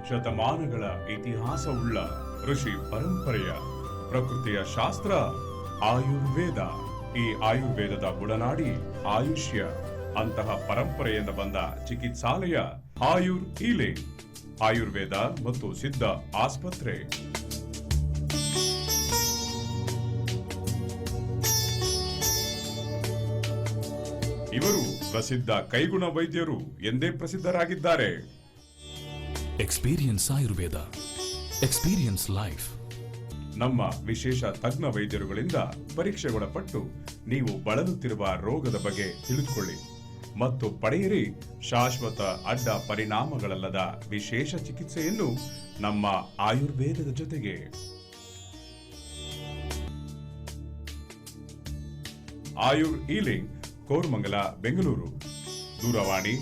ಶತಮಾನಗಳ ಇತಿಹಾಸವುಳ್ಳ ಋಷಿ ಪರಂಪರೆಯ ಪ್ರಕೃತಿಯ ಶಾಸ್ತ್ರ ಆಯುರ್ವೇದ. ಈ ಆಯುರ್ವೇದದ ಬುಡನಾಡಿ ಆಯುಷ್ಯ. ಅಂತಹ ಪರಂಪರೆಯಿಂದ ಬಂದ ಚಿಕಿತ್ಸಾಲಯ ಆಯುರ್ ಹೀಲಿಂಗ್, ಆಯುರ್ವೇದ ಮತ್ತು ಸಿದ್ಧ ಆಸ್ಪತ್ರೆ. ಇವರು ಪ್ರಸಿದ್ಧ ಕೈಗುಣ ವೈದ್ಯರು ಎಂದೇ ಪ್ರಸಿದ್ಧರಾಗಿದ್ದಾರೆ. Experience Ayurveda, experience life. ನಮ್ಮ ವಿಶೇಷ ತಜ್ಞ ವೈದ್ಯರುಗಳಿಂದ ಪರೀಕ್ಷೆಗೊಳಪಟ್ಟು ನೀವು ಬಳಲುತ್ತಿರುವ ರೋಗದ ಬಗ್ಗೆ ತಿಳಿದುಕೊಳ್ಳಿ ಮತ್ತು ಪಡೆಯಿರಿ ಶಾಶ್ವತ ಅಡ್ಡ ಪರಿಣಾಮಗಳಲ್ಲದ ವಿಶೇಷ ಚಿಕಿತ್ಸೆಯನ್ನು ನಮ್ಮ ಆಯುರ್ವೇದದ ಜೊತೆಗೆ. ಆಯುರ್ ಹೀಲಿಂಗ್, ಕೋರಮಂಗಲ, ಬೆಂಗಳೂರು. ದೂರವಾಣಿ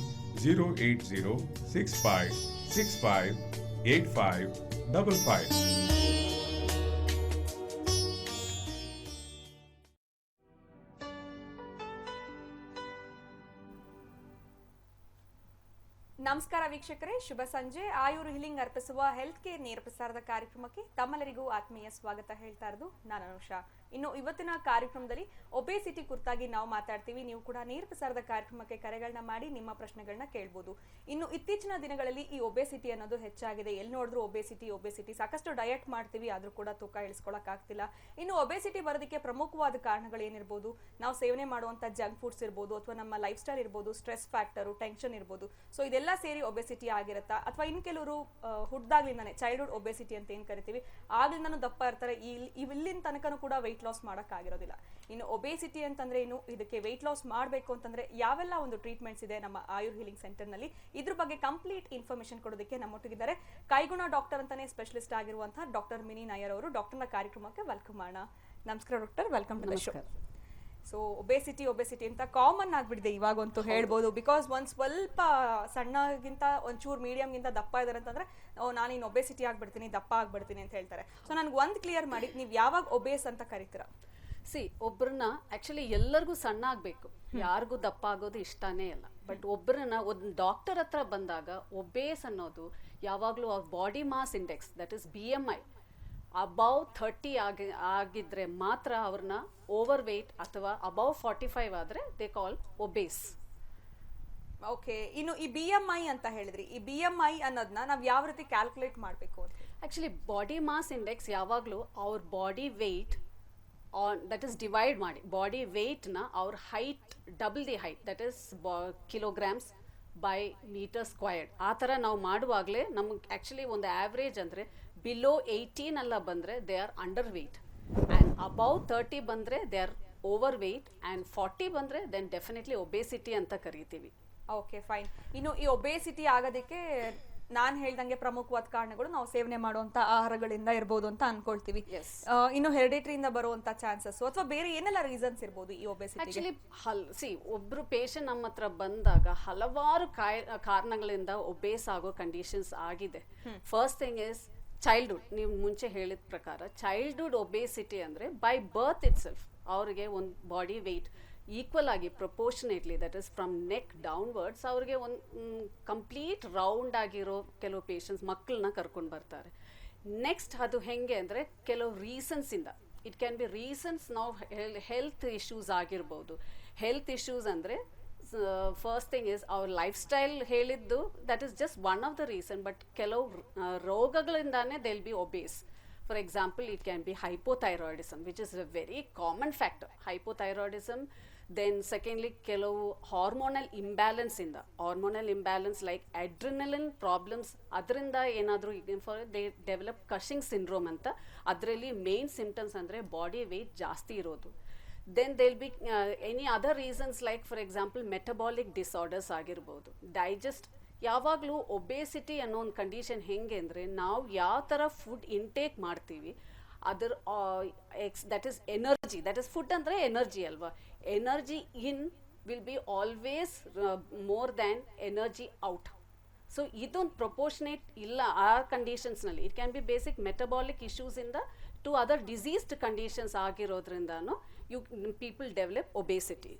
08065658555. ನಮಸ್ಕಾರ ವೀಕ್ಷಕರೇ, ಶುಭ ಸಂಜೆ. ಆಯುರ್ ಹೀಲಿಂಗ್ ಅರ್ಪಿಸುವ ಹೆಲ್ತ್ ಕೇರ್ ನೇರ ಪ್ರಸಾರದ ಕಾರ್ಯಕ್ರಮಕ್ಕೆ ತಮ್ಮೆಲ್ಲರಿಗೂ ಆತ್ಮೀಯ ಸ್ವಾಗತ ಹೇಳ್ತಾ ಇರೋದು ನಾನು ಅನುಷಾ. ಇನ್ನು ಇವತ್ತಿನ ಕಾರ್ಯಕ್ರಮದಲ್ಲಿ ಒಬೇಸಿಟಿ ಕುರಿತಾಗಿ ನಾವು ಮಾತಾಡ್ತೀವಿ. ನೀವು ಕೂಡ ನೇರ ಪ್ರಸಾರದ ಕಾರ್ಯಕ್ರಮಕ್ಕೆ ಕರೆಗಳನ್ನ ಮಾಡಿ ನಿಮ್ಮ ಪ್ರಶ್ನೆಗಳನ್ನ ಕೇಳಬಹುದು. ಇನ್ನು ಇತ್ತೀಚಿನ ದಿನಗಳಲ್ಲಿ ಈ ಒಬೇಸಿಟಿ ಅನ್ನೋದು ಹೆಚ್ಚಾಗಿದೆ. ಎಲ್ಲಿ ನೋಡಿದ್ರು ಒಬೇಸಿಟಿ. ಸಾಕಷ್ಟು ಡಯಟ್ ಮಾಡ್ತೀವಿ, ಆದ್ರೂ ಕೂಡ ತೂಕ ಇಳಿಸ್ಕೊಳಕ್ ಆಗ್ತಿಲ್ಲ. ಇನ್ನು ಒಬೇಸಿಟಿ ಬರೋದಕ್ಕೆ ಪ್ರಮುಖವಾದ ಕಾರಣಗಳು ಏನಿರ್ಬೋದು? ನಾವು ಸೇವನೆ ಮಾಡುವಂತ ಜಂಕ್ ಫುಡ್ಸ್ ಇರ್ಬೋದು, ಅಥವಾ ನಮ್ಮ ಲೈಫ್ ಸ್ಟೈಲ್ ಇರ್ಬೋದು, ಸ್ಟ್ರೆಸ್ ಫ್ಯಾಕ್ಟರ್, ಟೆನ್ಷನ್ ಇರ್ಬೋದು. ಸೊ ಇದೆಲ್ಲ ಸೇರಿ ಒಬೇಸಿಟಿ ಆಗಿರುತ್ತಾ? ಅಥವಾ ಇನ್ ಕೆಲವರು ಹುಡ್ದಾಗ್ಲಿಂದಾನೆ ಚೈಲ್ಡ್ಹುಡ್ ಒಬೇಸಿಟಿ ಅಂತ ಏನ್ ಕರಿತೀವಿ, ಆಗ್ಲಿಂದಾನು ದಪ್ಪ ಇರ್ತಾರೆ, ಇಲ್ಲಿನ ತನಕನೂ ಕೂಡ ವೆಯ್ಟ್ ಲಾಸ್ ಮಾಡಕ್ ಆಗಿರೋದಿಲ್ಲ. ಇನ್ನು ಒಬೇಸಿಟಿ ಅಂತಂದ್ರೆ ಏನು, ಇದಕ್ಕೆ ವೆಯ್ಟ್ ಲಾಸ್ ಮಾಡಬೇಕು ಅಂತಂದ್ರೆ ಯಾವೆಲ್ಲ ಒಂದು ಟ್ರೀಟ್ಮೆಂಟ್ಸ್ ಇದೆ ನಮ್ಮ ಆಯುರ್ ಹೀಲಿಂಗ್ ಸೆಂಟರ್ ನಲ್ಲಿ, ಇದ್ರ ಬಗ್ಗೆ ಕಂಪ್ಲೀಟ್ ಇನ್ಫಾರ್ಮೇಶನ್ ಕೊಡೋದಕ್ಕೆ ನಮ್ಮೊಟ್ಟಿಗಿದ್ದಾರೆ ಕೈಗುಣ ಡಾಕ್ಟರ್ ಅಂತಾನೆ ಸ್ಪೆಷಲಿಸ್ಟ್ ಆಗಿರುವಂತಹ ಡಾಕ್ಟರ್ ಮಿನಿ ನಾಯರ್ ಅವರು. ಡಾಕ್ಟರ್ನ ಕಾರ್ಯಕ್ರಮಕ್ಕೆ ವೆಲ್ಕಮ್ ಮಾಡೋಣ. ನಮಸ್ಕಾರ doctor, welcome to the show. So obesity ಅಂತ ಕಾಮನ್ ಆಗ್ಬಿಟ್ಟಿದೆ ಇವಾಗಂತೂ ಹೇಳ್ಬೋದು. ಬಿಕಾಸ್ ಒಂದ್ ಸ್ವಲ್ಪ ಸಣ್ಣಗಿಂತ ಒಂಚೂರು ಮೀಡಿಯಂಗಿಂತ ದಪ್ಪ ಇದಾರೆ ಅಂತಂದ್ರೆ ನಾನಿನ್ ಒಬೇಸಿಟಿ ಆಗ್ಬಿಡ್ತೀನಿ, ದಪ್ಪ ಆಗ್ಬಿಡ್ತೀನಿ ಅಂತ ಹೇಳ್ತಾರೆ. ಸೊ ನನ್ಗೆ ಒಂದ್ ಕ್ಲಿಯರ್ ಮಾಡಿ, ನೀವು ಯಾವಾಗ ಒಬೇಸ್ ಅಂತ ಕರಿತೀರಾ? ಒಬ್ಬರನ್ನ ಆಕ್ಚುಲಿ ಎಲ್ಲರಿಗೂ ಸಣ್ಣ ಆಗ್ಬೇಕು, ಯಾರಿಗೂ ದಪ್ಪ ಆಗೋದು ಇಷ್ಟನೇ ಇಲ್ಲ. ಬಟ್ ಒಬ್ಬರನ್ನ ಒಂದು ಡಾಕ್ಟರ್ ಹತ್ರ ಬಂದಾಗ ಒಬೇಸ್ ಅನ್ನೋದು ಯಾವಾಗ್ಲೂ ಅವ್ರ body mass index, that is BMI above 30 ಆಗಿದ್ರೆ ಮಾತ್ರ ಅವ್ರನ್ನ ಓವರ್ ವೇಟ್, ಅಥವಾ ಅಬೌವ್ 45 ಆದ್ರೆ ದೇ ಕಾಲ್ ಒಬೇಸ್. ಓಕೆ, ಇನ್ನು ಈ BMI ಅಂತ ಹೇಳಿದ್ರಿ, ಈ BMI ಅನ್ನೋದನ್ನ ನಾವ್ ಯಾವ ರೀತಿ ಕ್ಯಾಲ್ಕುಲೇಟ್ ಮಾಡಬೇಕು ಅಂತ? ಆಕ್ಚುಲಿ ಬಾಡಿ ಮಾಸ್ ಇಂಡೆಕ್ಸ್ ಯಾವಾಗ್ಲೂ ಅವ್ರ body weight that is divide ಮಾಡಿ, ಬಾಡಿ ವೇಟ್ನ ಅವ್ರ height double the height, that is kilograms by metre squared. ಆ ಥರ ನಾವು ಮಾಡುವಾಗಲೇ ನಮ್ಗೆ ಆ್ಯಕ್ಚುಲಿ ಒಂದು ಆ್ಯಾವ್ರೇಜ್ ಅಂದರೆ ಬಿಲೋ 18 ಎಲ್ಲ ಬಂದರೆ they are underweight, and above 30 ಬಂದರೆ they are overweight, and 40 ಬಂದರೆ ದೆನ್ ಡೆಫಿನೆಟ್ಲಿ ಒಬೇಸಿಟಿ ಅಂತ ಕರಿತೀವಿ. Okay, fine. ಇನ್ನು ಈ ಒಬೇಸಿಟಿ ಆಗೋದಕ್ಕೆ ನಾನು ಹೇಳ್ದಂಗೆ ಪ್ರಮುಖವಾದ ಕಾರಣಗಳು ನಾವು ಸೇವನೆ ಮಾಡುವಂತ ಆಹಾರಗಳಿಂದ ಇರ್ಬೋದು ಅಂತ ಅನ್ಕೊಳ್ತೀವಿ. ಇನ್ನು ಹೆರಿಡಿಟರಿಯಿಂದ ಬರುವಂತ ಚಾನ್ಸಸ್ ಅಥವಾ ಬೇರೆ ಏನೆಲ್ಲ ರೀಸನ್ಸ್ ಇರ್ಬೋದು ಈ ಒಬೇಸಿಟಿ? ಆಕ್ಚುಲಿ ಒಬ್ರು ಪೇಷಂಟ್ ನಮ್ಮ ಹತ್ರ ಬಂದಾಗ ಹಲವಾರು ಕಾರಣಗಳಿಂದ ಒಬೇಸ್ ಆಗೋ ಕಂಡೀಷನ್ಸ್ ಆಗಿದೆ. First thing is childhood. ನೀವು ಮುಂಚೆ ಹೇಳಿದ ಪ್ರಕಾರ ಚೈಲ್ಡ್ಹುಡ್ ಒಬೇಸಿಟಿ ಅಂದರೆ ಬೈ ಬರ್ತ್ ಇಟ್ ಸೆಲ್ಫ್ ಅವ್ರಿಗೆ ಒಂದು ಬಾಡಿ ವೆಯ್ಟ್ ಈಕ್ವಲ್ ಆಗಿ proportionately, that is from neck downwards ಅವ್ರಿಗೆ ಒಂದು ಕಂಪ್ಲೀಟ್ ರೌಂಡ್ ಆಗಿರೋ ಕೆಲವು ಪೇಷಂಟ್ಸ್ ಮಕ್ಕಳನ್ನ ಕರ್ಕೊಂಡು ಬರ್ತಾರೆ. ನೆಕ್ಸ್ಟ್ ಅದು ಹೆಂಗೆ ಅಂದರೆ ಕೆಲವು ರೀಸನ್ಸಿಂದ, ಇಟ್ ಕ್ಯಾನ್ ಬಿ ರೀಸನ್ಸ್ ನಾವು ಹೆಲ್ತ್ ಇಶ್ಯೂಸ್ ಆಗಿರ್ಬೋದು. ಹೆಲ್ತ್ ಇಶ್ಯೂಸ್ ಅಂದರೆ ಫಸ್ಟ್ ಥಿಂಗ್ ಇಸ್ ಅವ್ರ ಲೈಫ್ ಸ್ಟೈಲ್ ಹೇಳಿದ್ದು, that is just one of the reason. But ಕೆಲವು ರೋಗಗಳಿಂದಾನೇ they will be obese. For example, it can be hypothyroidism, which is a very common factor. Hypothyroidism. Then secondly, ಕೆಲವು hormonal imbalance ಇಂದ, hormonal imbalance like adrenaline problems, ಅದರಿಂದ ಏನಾದರೂ for they develop Cushing syndrome ಅಂತ. ಅದರಲ್ಲಿ main symptoms ಅಂದರೆ body weight ಜಾಸ್ತಿ ಇರೋದು. Then they will be any other reasons like for example metabolic disorders ಆಗಿರ್ಬೋದು, ಡೈಜೆಸ್ಟ್. ಯಾವಾಗಲೂ ಒಬೇಸಿಟಿ ಅನ್ನೋ ಒಂದು ಕಂಡೀಷನ್ ಹೆಂಗೆ ಅಂದರೆ ನಾವು ಯಾವ ಥರ ಫುಡ್ ಇಂಟೇಕ್ ಮಾಡ್ತೀವಿ ಅದರ that is energy, that is food ಅಂದರೆ ಎನರ್ಜಿ ಅಲ್ವಾ. Energy in will be always more than energy out. So ಇದೊಂದು ಪ್ರಪೋರ್ಷನೇಟ್ ಇಲ್ಲ ಆ ಕಂಡೀಷನ್ಸ್ನಲ್ಲಿ. It can be basic metabolic ಇಶ್ಯೂಸಿಂದ ಟು ಅದರ್ ಡಿಸೀಸ್ಡ್ ಕಂಡೀಷನ್ಸ್ ಆಗಿರೋದ್ರಿಂದನೂ people develop obesity.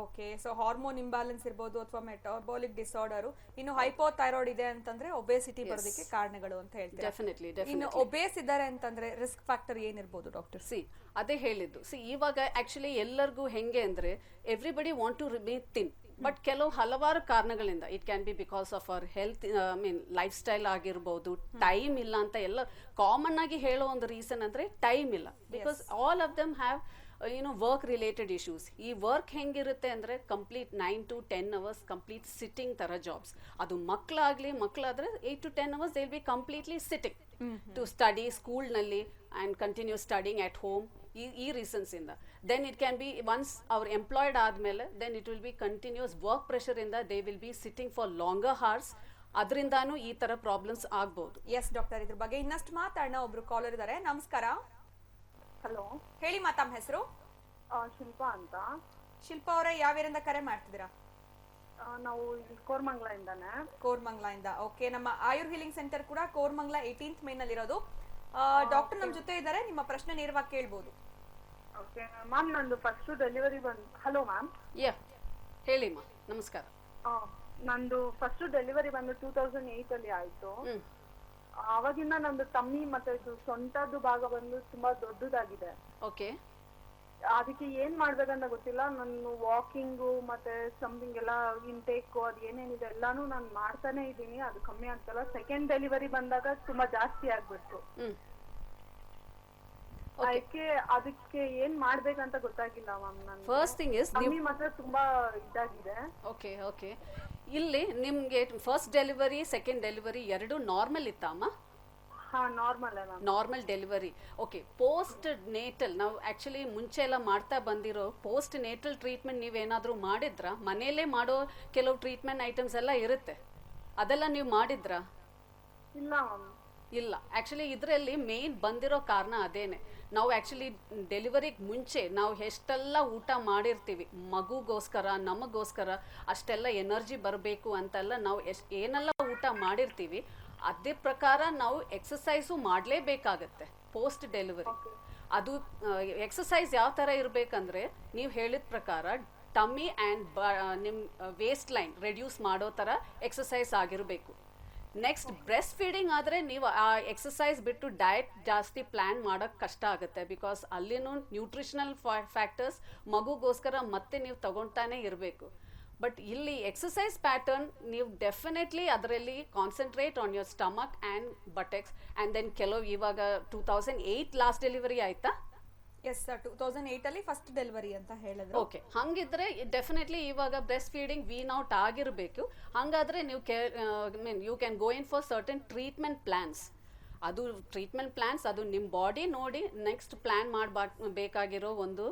Okay, so hormone imbalance ಇರ್ಬೋದು ಅಥವಾ ಮೆಟಾಬಾಲಿಕ್ ಡಿಸಾರ್ಡರ್, ಇನ್ನು ಹೈಪೋಥೈರಾಯ್ಡ್ ಇದೆ ಅಂತಂದ್ರೆ ಒಬೇಸಿಟಿ ಬರೋದಕ್ಕೆ ಕಾರಣಗಳು ಅಂತ ಹೇಳ್ತೀರಾ. ಡೆಫಿನೆಟ್ಲಿ ಇನ್ನು ಒಬೇಸ್ ಇದ್ದಾರೆ ಅಂತಂದ್ರೆ ರಿಸ್ಕ್ ಫ್ಯಾಕ್ಟರ್ ಏನಿರ್ಬೋದು ಡಾಕ್ಟರ್? ಅದೇ ಹೇಳಿದ್ದು. ಇವಾಗ ಆಕ್ಚುಲಿ ಎಲ್ಲರಿಗೂ ಹೆಂಗೆ ಅಂದ್ರೆ everybody want to remain thin, but ಕೆಲವು ಹಲವಾರು ಕಾರಣಗಳಿಂದ it can be because of our health, lifestyle ಆಗಿರ್ಬೋದು, ಟೈಮ್ ಇಲ್ಲ ಅಂತ ಎಲ್ಲ ಕಾಮನ್ ಆಗಿ ಹೇಳೋ ಒಂದು ರೀಸನ್ ಅಂದ್ರೆ ಟೈಮ್ ಇಲ್ಲ. Because all of them have work related issues. ಈ ವರ್ಕ್ ಹೆಂಗಿರುತ್ತೆ ಅಂದ್ರೆ complete 9 to 10 hours complete sitting ತರ ಜಾಬ್ಸ್. ಅದು ಮಕ್ಕಳಾದ್ರೆ 8 to 10 hours they will be completely sitting to study ಸ್ಕೂಲ್ನಲ್ಲಿ and continue studying at home. ಈ ರೀಸನ್ಸ್ ಇಂದ then it can be once ಅವ್ರು ಎಂಪ್ಲಾಯ್ಡ್ ಆದ್ಮೇಲೆ then it will be continues work pressure ಇಂದ they will be sitting for longer horse. ಅದರಿಂದಾನು ಈ ತರ problems ಆಗ್ಬಹುದು. S doctor, ಇದ್ರ ಬಗ್ಗೆ ಇನ್ನಷ್ಟು ಮಾತಾಡೋಣ. ಒಬ್ರು ಕಾಲರ್ ಇದ್ದಾರೆ. ನಮಸ್ಕಾರ. ಹಲೋ, ಹೇಳಿ ತಮ್ಮ ಹೆಸರು? ಶಿಲ್ಪಾ ಅಂತ. ಶಿಲ್ಪಾ ಅವರೇ, ಯಾವ್ಯಾರಿಂದ ಕರೆ ಮಾಡ್ತಿದ್ದೀರಾ? ನಾವು ಇಲ್ಲಿ ಕೋರ್ಮಂಗ್ಲಿಂದಾನೆ. ಕೋರ್ಮಂಗ್ಲಿಂದ. ಓಕೆ, ನಮ್ಮ ಆಯುರ್ ಹೀಲಿಂಗ್ ಸೆಂಟರ್ ಕೂಡ ಕೋರ್ಮಂಗ್ಲ 18th ಮೇ ನಲ್ಲಿ ಇರೋದು. ಡಾಕ್ಟರ್ ನಮ್ ಜೊತೆ ಇದ್ದಾರೆ, ನಿಮ್ಮ ಪ್ರಶ್ನೆ ನೇರವಾಗಿ ಕೇಳ್ಬೋದು. ಓಕೆ ಮ್ಯಾಮ್, ನಂದು ಫಸ್ಟ್ ಡೆಲಿವರಿ ಹಲೋ ಮ್ಯಾಮ್. ಹೇಳಿ ಮಾ, ನಮಸ್ಕಾರ. ನಂದು ಫಸ್ಟ್ ಡೆಲಿವರಿ ಬಂದು 2008 ಅಲ್ಲಿ ಆಯ್ತು. ಅವಾಗಿಂದ ನಂದು ಟಮ್ಮಿ ಮತ್ತೆ ಇದು ಸೊಂಟದ ಭಾಗ ಬಂದು ತುಂಬಾ ದೊಡ್ಡದಾಗಿದೆ. ಓಕೆ, ಅದಕ್ಕೆ ಏನ್ ಮಾಡ್ಬೇಕಂತ ಗೊತ್ತಿಲ್ಲ. ನಾನು ವಾಕಿಂಗು ಮತ್ತೆ ಸಮಥಿಂಗ್ ಎಲ್ಲ ಇಂಟೇಕ್ ಅದು ಏನೇನಿದೆ ಎಲ್ಲಾನು ನಾನು ಮಾಡ್ತಾನೆ ಇದ್ದೀನಿ, ಅದು ಕಮ್ಮಿ ಆಗ್ತಲ್ಲ. ಸೆಕೆಂಡ್ ಡೆಲಿವರಿ ಬಂದಾಗ ತುಂಬಾ ಜಾಸ್ತಿ ಆಗ್ಬಿಡ್ತು. ಅದಕ್ಕೆ ಏನ್ ಮಾಡ್ಬೇಕಂತ ಗೊತ್ತಾಗಿಲ್ಲ ಮ್ಯಾಮ್. ನಾನು ಫಸ್ಟ್ ಥಿಂಗ್ ಇಸ್ ಟಮ್ಮಿ ಮಾತ್ರ ತುಂಬಾ ಇದಾಗಿದೆ. ಓಕೆ ಇಲ್ಲಿ ನಿಮ್ಗೆ ಫಸ್ಟ್ ಡೆಲಿವರಿ ಸೆಕೆಂಡ್ ಡೆಲಿವರಿ ಎರಡು ನಾರ್ಮಲ್ ಇತ್ತಮ್ಮ? ಹಾ, normal ma'am. Normal delivery. Okay, post natal ನಾವು ಆಕ್ಚುಲಿ ಮುಂಚೆ ಎಲ್ಲ ಮಾಡ್ತಾ ಬಂದಿರೋ ಪೋಸ್ಟ್ ನೇಟಲ್ ಟ್ರೀಟ್ಮೆಂಟ್ ನೀವೇನಾದ್ರೂ ಮಾಡಿದ್ರಾ? ಮನೆಯಲ್ಲೇ ಮಾಡೋ ಕೆಲವು ಟ್ರೀಟ್ಮೆಂಟ್ ಐಟಮ್ಸ್ ಎಲ್ಲ ಇರುತ್ತೆ, ಅದೆಲ್ಲ ನೀವು ಮಾಡಿದ್ರಾ? ಇಲ್ಲ ಮ್ಯಾಮ್, ಇಲ್ಲ. ಆಕ್ಚುಲಿ ಇದರಲ್ಲಿ ಮೇನ್ ಬಂದಿರೋ ಕಾರಣ ಅದೇನೆ. ನಾವು ಆಕ್ಚುಲಿ ಡೆಲಿವರಿಗೆ ಮುಂಚೆ ನಾವು ಎಷ್ಟೆಲ್ಲ ಊಟ ಮಾಡಿರ್ತೀವಿ ಮಗುಗೋಸ್ಕರ, ನಮಗೋಸ್ಕರ ಅಷ್ಟೆಲ್ಲ ಎನರ್ಜಿ ಬರಬೇಕು ಅಂತೆಲ್ಲ ನಾವು ಏನೆಲ್ಲ ಊಟ ಮಾಡಿರ್ತೀವಿ ಅದೇ ಪ್ರಕಾರ ನಾವು ಎಕ್ಸಸೈಸು ಮಾಡಲೇಬೇಕಾಗತ್ತೆ ಪೋಸ್ಟ್ ಡೆಲಿವರಿ. ಅದು ಎಕ್ಸಸೈಸ್ ಯಾವ ಥರ ಇರಬೇಕಂದ್ರೆ ನೀವು ಹೇಳಿದ ಪ್ರಕಾರ ಟಮ್ಮಿ ಆ್ಯಂಡ್ ನಿಮ್ಮ ವೇಸ್ಟ್ ಲೈನ್ ರೆಡ್ಯೂಸ್ ಮಾಡೋ ಥರ ಎಕ್ಸಸೈಸ್ ಆಗಿರಬೇಕು. ನೆಕ್ಸ್ಟ್ ಬ್ರೆಸ್ಟ್ ಫೀಡಿಂಗ್ ಆದರೆ ನೀವು ಆ ಎಕ್ಸಸೈಸ್ ಬಿಟ್ಟು ಡಯಟ್ ಜಾಸ್ತಿ ಪ್ಲ್ಯಾನ್ ಮಾಡೋಕ್ಕೆ ಕಷ್ಟ ಆಗುತ್ತೆ. ಬಿಕಾಸ್ ಅಲ್ಲಿನೂ ನ್ಯೂಟ್ರಿಷನಲ್ ಫ್ಯಾಕ್ಟರ್ಸ್ ಮಗುಗೋಸ್ಕರ ಮತ್ತೆ ನೀವು ತಗೊಳ್ತಾನೆ ಇರಬೇಕು. ಬಟ್ ಇಲ್ಲಿ ಎಕ್ಸಸೈಸ್ ಪ್ಯಾಟರ್ನ್ ನೀವು ಡೆಫಿನೆಟ್ಲಿ ಅದರಲ್ಲಿ concentrate on your stomach and buttocks and then ಕೆಲವು ಇವಾಗ 2008 ಲಾಸ್ಟ್ ಡೆಲಿವರಿ ಆಯ್ತಾ? ಎಸ್ ಸರ್, 2008 ಅಲ್ಲಿ ಫಸ್ಟ್ ಡೆಲಿವರಿ ಅಂತ ಹೇಳಿದ್ರು. ಓಕೆ, ಹಂಗಿದ್ರೆ ಡೆಫಿನೆಟ್ಲಿ ಇವಾಗ ಬ್ರೆಸ್ಟ್ ಫೀಡಿಂಗ್ ವೀನ್ ಔಟ್ ಆಗಿರಬೇಕು. ಹಾಗಾದ್ರೆ ನೀವು you can go in for certain treatment plans. ಅದು ಟ್ರೀಟ್ಮೆಂಟ್ ಪ್ಲಾನ್ಸ್ ಅದು ನಿಮ್ಮ ಬಾಡಿ ನೋಡಿ ನೆಕ್ಸ್ಟ್ ಪ್ಲಾನ್ ಮಾಡಬೇಕಾಗಿರೋ ಒಂದು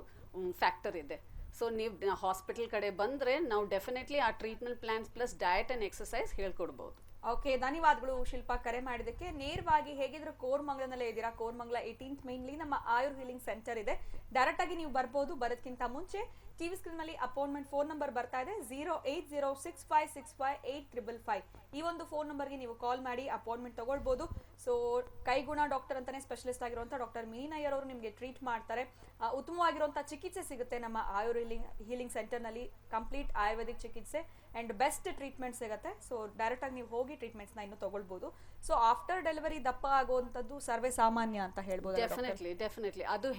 ಫ್ಯಾಕ್ಟರ್ ಇದೆ. ಸೊ ನೀವು ಹಾಸ್ಪಿಟಲ್ ಕಡೆ ಬಂದರೆ ನಾವು ಡೆಫಿನೆಟ್ಲಿ ಆ treatment plans plus diet and exercise ಹೇಳ್ಕೊಡ್ಬೋದು. ಓಕೆ, ಧನ್ಯವಾದಗಳು ಶಿಲ್ಪಾ ಕರೆ ಮಾಡಿದ್ದಕ್ಕೆ. ನೇರವಾಗಿ ಹೇಗಿದ್ರು ಕೋರ್ಮಂಗ್ಲನಲ್ಲೇ ಇದ್ದೀರಾ, ಕೋರ್ಮಂಗ್ಲ 18th ಮೇನ್ಲಿ ನಮ್ಮ ಆಯುರ್ ಹೀಲಿಂಗ್ ಸೆಂಟರ್ ಇದೆ. ಡೈರೆಕ್ಟ್ ಆಗಿ ನೀವು ಬರ್ಬೋದು. ಬರೋದಕ್ಕಿಂತ ಮುಂಚೆ ಟಿವಿ ಸ್ಕ್ರೀನ್ ನಲ್ಲಿ ಅಪಾಯಿಂಟ್ಮೆಂಟ್ ಫೋನ್ ನಂಬರ್ ಬರ್ತಾ ಇದೆ 08065658555. ಈ ಒಂದು ಫೋನ್ ನಂಬರ್ಗೆ ನೀವು ಕಾಲ್ ಮಾಡಿ ಅಪಾಯಿಂಟ್ಮೆಂಟ್ ತಗೊಳ್ಬಹುದು. ಸೊ ಕೈಗುಣ ಡಾಕ್ಟರ್ ಅಂತಾನೆ ಸ್ಪೆಷಲಿಸ್ಟ್ ಆಗಿರುವಂತ ಡಾಕ್ಟರ್ ಮೀನಯ್ಯರ್ ಅವರು ನಿಮಗೆ ಟ್ರೀಟ್ ಮಾಡ್ತಾರೆ. ಉತ್ತಮವಾಗಿರುವಂತಹ ಚಿಕಿತ್ಸೆ ಸಿಗುತ್ತೆ ನಮ್ಮ ಆಯುರ್ ಹೀಲಿಂಗ್ ಸೆಂಟರ್ ನಲ್ಲಿ. ಕಂಪ್ಲೀಟ್ ಆಯುರ್ವೇದಿಕ್ ಚಿಕಿತ್ಸೆ ಅಂಡ್ ಬೆಸ್ಟ್ ಟ್ರೀಟ್ಮೆಂಟ್ ಸಿಗುತ್ತೆ. ಸೊ ಡೈರೆಕ್ಟ್ ಆಗಿ ನೀವು ಹೋಗಿ ಟ್ರೀಟ್ಮೆಂಟ್ಸ್ ನ ಇನ್ನು ತಗೊಳ್ಬಹುದು. ಸೊ ಆಫ್ಟರ್ ಡೆಲಿವರಿ ದಪ್ಪ ಆಗುವಂತದ್ದು ಸರ್ವೇ ಸಾಮಾನ್ಯ ಅಂತ ಹೇಳ್ಬೋದು. ಡೆಫಿನೆಟ್ಲಿ ಅದು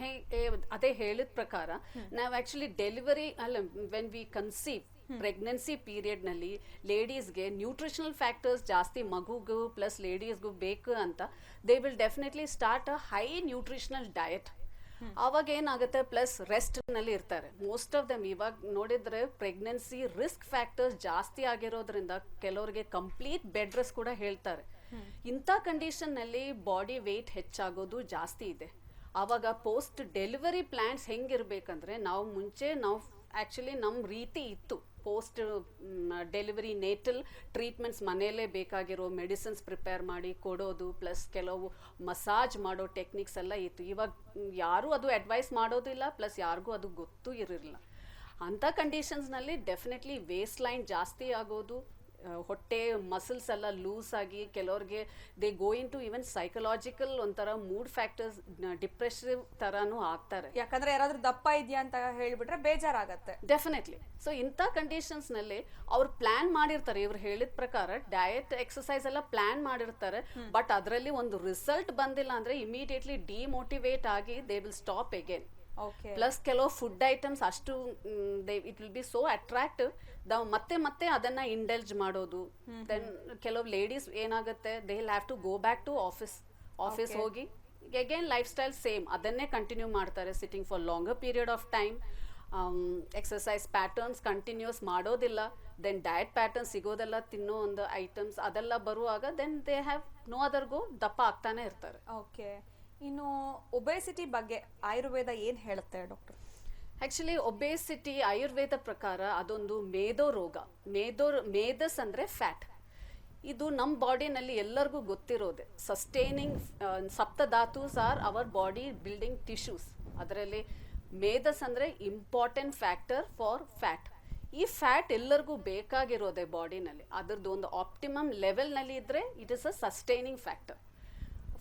ಅದೇ ಹೇಳಿದ ಪ್ರಕಾರ ನಾವು ಆಕ್ಚುಲಿ ಡೆಲಿವರಿ ಅಲ್ಲ when we conceive pregnancy period ನಲ್ಲಿ ಲೇಡೀಸ್ಗೆ ನ್ಯೂಟ್ರಿಷನಲ್ ಫ್ಯಾಕ್ಟರ್ಸ್ ಜಾಸ್ತಿ ಮಗುಗೂ ಪ್ಲಸ್ ಲೇಡೀಸ್ಗೂ ಬೇಕು ಅಂತ they will definitely start a high nutritional diet. ಅವಾಗ ಏನಾಗುತ್ತೆ, ಪ್ಲಸ್ ರೆಸ್ಟ್ ನಲ್ಲಿ ಇರ್ತಾರೆ ಮೋಸ್ಟ್ ಆಫ್ ದಮ್. ಇವಾಗ ನೋಡಿದ್ರೆ ಪ್ರೆಗ್ನೆನ್ಸಿ ರಿಸ್ಕ್ ಫ್ಯಾಕ್ಟರ್ಸ್ ಜಾಸ್ತಿ ಆಗಿರೋದ್ರಿಂದ ಕೆಲವರಿಗೆ ಕಂಪ್ಲೀಟ್ ಬೆಡ್ ರೆಸ್ಟ್ ಕೂಡ ಹೇಳ್ತಾರೆ. ಇಂಥ ಕಂಡೀಷನ್ ನಲ್ಲಿ ಬಾಡಿ ವೇಟ್ ಹೆಚ್ಚಾಗೋದು ಜಾಸ್ತಿ ಇದೆ. ಆವಾಗ ಪೋಸ್ಟ್ ಡೆಲಿವರಿ ಪ್ಲಾನ್ಸ್ ಹೆಂಗಿರ್ಬೇಕಂದ್ರೆ ನಾವು ಮುಂಚೆ ನಾವು ಆ್ಯಕ್ಚುಲಿ ನಮ್ಮ ರೀತಿ ಇತ್ತು ಪೋಸ್ಟ್ ಡೆಲಿವರಿ ನೇಟಲ್ ಟ್ರೀಟ್ಮೆಂಟ್ಸ್ ಮನೆಯಲ್ಲೇ ಬೇಕಾಗಿರೋ ಮೆಡಿಸಿನ್ಸ್ ಪ್ರಿಪೇರ್ ಮಾಡಿ ಕೊಡೋದು ಪ್ಲಸ್ ಕೆಲವು ಮಸಾಜ್ ಮಾಡೋ ಟೆಕ್ನಿಕ್ಸ್ ಎಲ್ಲ ಇತ್ತು. ಇವಾಗ ಯಾರೂ ಅದು ಅಡ್ವೈಸ್ ಮಾಡೋದಿಲ್ಲ ಪ್ಲಸ್ ಯಾರಿಗೂ ಅದು ಗೊತ್ತೂ ಇರಲಿಲ್ಲ. ಅಂಥ ಕಂಡೀಷನ್ಸ್ನಲ್ಲಿ ಡೆಫಿನೆಟ್ಲಿ ವೇಸ್ಟ್ ಲೈನ್ ಜಾಸ್ತಿ ಆಗೋದು, ಹೊಟ್ಟೆ ಮಸಲ್ಸ್ ಎಲ್ಲ ಲೂಸ್ ಆಗಿ ಕೆಲವ್ರಿಗೆ they go into even psychological ಒಂಥರ ಮೂಡ್ ಫ್ಯಾಕ್ಟರ್ಸ್ ಡಿಪ್ರೆಸಿವ್ ಥರನೂ ಆಗ್ತಾರೆ. ಯಾಕಂದ್ರೆ ಯಾರಾದ್ರೂ ದಪ್ಪ ಇದೆಯಾ ಅಂತ ಹೇಳ್ಬಿಟ್ರೆ ಬೇಜಾರಾಗತ್ತೆ. ಡೆಫಿನೆಟ್ಲಿ. ಸೊ ಇಂಥ ಕಂಡೀಷನ್ಸ್ನಲ್ಲಿ ಅವ್ರು ಪ್ಲಾನ್ ಮಾಡಿರ್ತಾರೆ, ಇವ್ರು ಹೇಳಿದ ಪ್ರಕಾರ ಡಯಟ್ ಎಕ್ಸಸೈಸ್ ಎಲ್ಲ ಪ್ಲಾನ್ ಮಾಡಿರ್ತಾರೆ, ಬಟ್ ಅದರಲ್ಲಿ ಒಂದು ರಿಸಲ್ಟ್ ಬಂದಿಲ್ಲ ಅಂದರೆ ಇಮಿಡಿಯೇಟ್ಲಿ ಡಿಮೋಟಿವೇಟ್ ಆಗಿ they will stop again. Plus ಕೆಲವು ಫುಡ್ ಐಟಮ್ಸ್ ಅಷ್ಟು it will be so attractive, ಮತ್ತೆ ಮತ್ತೆ ಅದನ್ನ ಇಂಡಲ್ಜ್ ಮಾಡೋದು. ದೆನ್ ಕೆಲವು ಲೇಡೀಸ್ ಏನಾಗುತ್ತೆ, they will have to go back to office ಹೋಗಿ ಅಗೇನ್ ಲೈಫ್ ಸ್ಟೈಲ್ ಸೇಮ್ ಅದನ್ನೇ ಕಂಟಿನ್ಯೂ ಮಾಡ್ತಾರೆ, sitting for longer period of time. Exercise patterns continues ಮಾಡೋದಿಲ್ಲ, ದೆನ್ ಡಯಟ್ ಪ್ಯಾಟರ್ನ್ ಸಿಗೋದೆಲ್ಲ, ತಿನ್ನೋ ಒಂದು ಐಟಮ್ಸ್ ಅದೆಲ್ಲ ಬರುವಾಗ then they have no other go, ದಪ್ಪ ಆಗ್ತಾನೆ ಇರ್ತಾರೆ. ಓಕೆ, ಇನ್ನು ಒಬೆಸಿಟಿ ಬಗ್ಗೆ ಆಯುರ್ವೇದ ಏನ್ ಹೇಳುತ್ತೆ ಡಾಕ್ಟರ್? ಆಕ್ಚುಲಿ ಒಬೇಸಿಟಿ ಆಯುರ್ವೇದ ಪ್ರಕಾರ ಅದೊಂದು ಮೇದೋ ರೋಗ. ಮೇದಸ್ ಅಂದ್ರೆ ಫ್ಯಾಟ್. ಇದು ನಮ್ಮ ಬಾಡಿನಲ್ಲಿ ಎಲ್ಲರಿಗೂ ಗೊತ್ತಿರೋದೆ. ಸಸ್ಟೈನಿಂಗ್ ಸಪ್ತಧಾತುಸ್ are our body building tissues. ಅದರಲ್ಲಿ ಮೇದಸ್ ಅಂದ್ರೆ ಇಂಪಾರ್ಟೆಂಟ್ ಫ್ಯಾಕ್ಟರ್ ಫಾರ್ ಫ್ಯಾಟ್. ಈ ಫ್ಯಾಟ್ ಎಲ್ಲರಿಗೂ ಬೇಕಾಗಿರೋದೆ ಬಾಡಿನಲ್ಲಿ. ಅದರದ್ದು ಒಂದು ಆಪ್ಟಿಮಮ್ ಲೆವೆಲ್ನಲ್ಲಿ ಇದ್ರೆ it is a sustaining factor.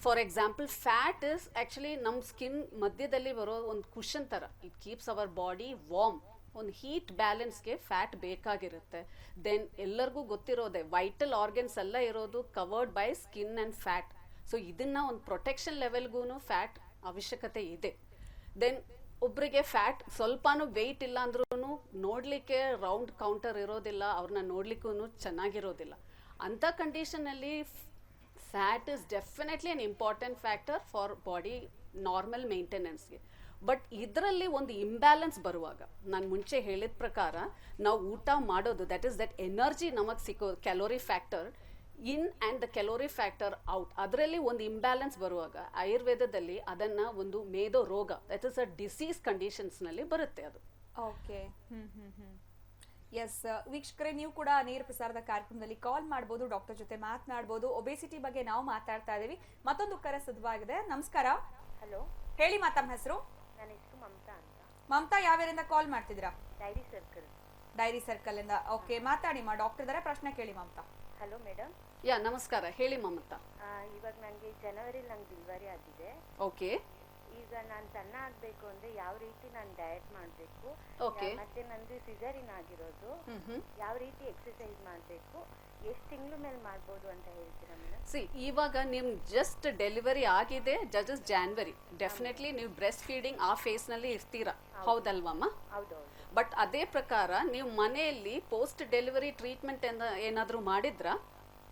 For example, fat is actually ನಮ್ಮ ಸ್ಕಿನ್ ಮಧ್ಯದಲ್ಲಿ ಬರೋ ಒಂದು ಕುಷನ್ ಥರ. It keeps our body warm. ಒಂದು ಹೀಟ್ ಬ್ಯಾಲೆನ್ಸ್ಗೆ ಫ್ಯಾಟ್ ಬೇಕಾಗಿರುತ್ತೆ. ದೆನ್ ಎಲ್ಲರಿಗೂ ಗೊತ್ತಿರೋದೆ ವೈಟಲ್ ಆರ್ಗನ್ಸ್ ಎಲ್ಲ ಇರೋದು covered by skin and fat. So ಇದನ್ನ ಒಂದು ಪ್ರೊಟೆಕ್ಷನ್ ಲೆವೆಲ್ಗೂ ಫ್ಯಾಟ್ ಅವಶ್ಯಕತೆ ಇದೆ. ದೆನ್ ಒಬ್ಬರಿಗೆ ಫ್ಯಾಟ್ ಸ್ವಲ್ಪನೂ ವೆಯ್ಟ್ ಇಲ್ಲ ಅಂದ್ರೂ ನೋಡಲಿಕ್ಕೆ ರೌಂಡ್ ಕೌಂಟರ್ ಇರೋದಿಲ್ಲ, ಅವ್ರನ್ನ ನೋಡ್ಲಿಕ್ಕೂ ಚೆನ್ನಾಗಿರೋದಿಲ್ಲ. ಅಂಥ ಕಂಡೀಷನಲ್ಲಿ fat is definitely an important factor for body normal ಮೇಂಟೆನೆನ್ಸ್ಗೆ. ಬಟ್ ಇದರಲ್ಲಿ ಒಂದು ಇಂಬ್ಯಾಲೆನ್ಸ್ ಬರುವಾಗ, ನಾನು ಮುಂಚೆ ಹೇಳಿದ ಪ್ರಕಾರ ನಾವು ಊಟ ಮಾಡೋದು ದಟ್ ಎನರ್ಜಿ ನಮಗೆ ಸಿಕ್ಕೋ calorie factor in and the calorie factor out, ಅದರಲ್ಲಿ ಒಂದು ಇಂಬ್ಯಾಲೆನ್ಸ್ ಬರುವಾಗ ಆಯುರ್ವೇದದಲ್ಲಿ ಅದನ್ನು ಒಂದು ಮೇದೋ ರೋಗ, ದಟ್ ಇಸ್ ಅ ಡಿಸೀಸ್ ಕಂಡೀಷನ್ಸ್ನಲ್ಲಿ ಬರುತ್ತೆ ಅದು. ಓಕೆ, ಎಸ್ ವೀಕ್ಷಕರೇ, ನೀವು ಕೂಡ ನೇರ ಪ್ರಸಾರದ ಕಾರ್ಯಕ್ರಮದಲ್ಲಿ ಕಾಲ್ ಮಾಡ್ಬೋದು, ಡಾಕ್ಟರ್ ಜೊತೆ ಮಾತನಾಡ್ಬೋದು. ಒಬೆಸಿಟಿ ಬಗ್ಗೆ ನಾವು ಮಾತಾಡ್ತಾ ಇದೀವಿ. ಮತ್ತೊಂದು ಕರೆ ಸಿದ್ಧವಾಗಿದೆ. ನಮಸ್ಕಾರ. ಹಲೋ, ಹೇಳಿ ಮಾ, ತಮ್ಮ ಹೆಸರು? ನನ್ನ ಹೆಸರು ಮಮತಾ ಅಂತ. ಮಮತಾ, ಯಾವ್ಯಾರಿಂದ ಕಾಲ್ ಮಾಡ್ತಿದ್ದೀರಾ? ಡೈರಿ ಸರ್ಕಲ್ ಇಂದ. ಓಕೆ, ಮಾತಾಡಿ ಮಾ, ಡಾಕ್ಟರ್ ಇದಾರೆ, ಪ್ರಶ್ನೆ ಕೇಳಿ ಮಮತಾ. Hello madam. ನಮಸ್ಕಾರ, ಹೇಳಿ ಮಮತಾ. ಇವಾಗ ನನಗೆ ಜನವರಿಲಿ ನಂಗೆ ಡೆಲಿವರಿ ಆಗಿದೆ. ಓಕೆ. ಈಗ ನಾನು ಸಣ್ಣ ಆಗಬೇಕು ಅಂದ್ರೆ ಯಾವ ರೀತಿ ನಾನು ಡಯಟ್ ಮಾಡಬೇಕು, ಮತ್ತೆ ನಂದು ಸಿಸರಿನ್ ಆಗಿರೋದು, ಯಾವ ರೀತಿ ಎಕ್ಸರ್ಸೈಸ್ ಮಾಡಬೇಕು, ಎಷ್ಟು ತಿಂಗಳು ಮೇಲೆ ಮಾಡ್ಬೋದು ಅಂತ ಹೇಳ್ತೀರಾ ಮೇಡಮ್? ಇವಾಗ ನಿಮ್ ಜಸ್ಟ್ ಡೆಲಿವರಿ ಆಗಿದೆ, ಜಸ್ಟ್ ಜಾನ್ವರಿ, ಡೆಫಿನೆಟ್ಲಿ ನೀವು ಬ್ರೆಸ್ಟ್ ಫೀಡಿಂಗ್ ಆ ಫೇಸ್ ನಲ್ಲಿ ಇರ್ತೀರಾ, ಹೌದಲ್ವಮ್ಮ? ಹೌದೌದು. ಬಟ್ ಅದೇ ಪ್ರಕಾರ ನೀವು ಮನೆಯಲ್ಲಿ ಪೋಸ್ಟ್ ಡೆಲಿವರಿ ಟ್ರೀಟ್ಮೆಂಟ್ ಏನಾದ್ರೂ ಮಾಡಿದ್ರಾ?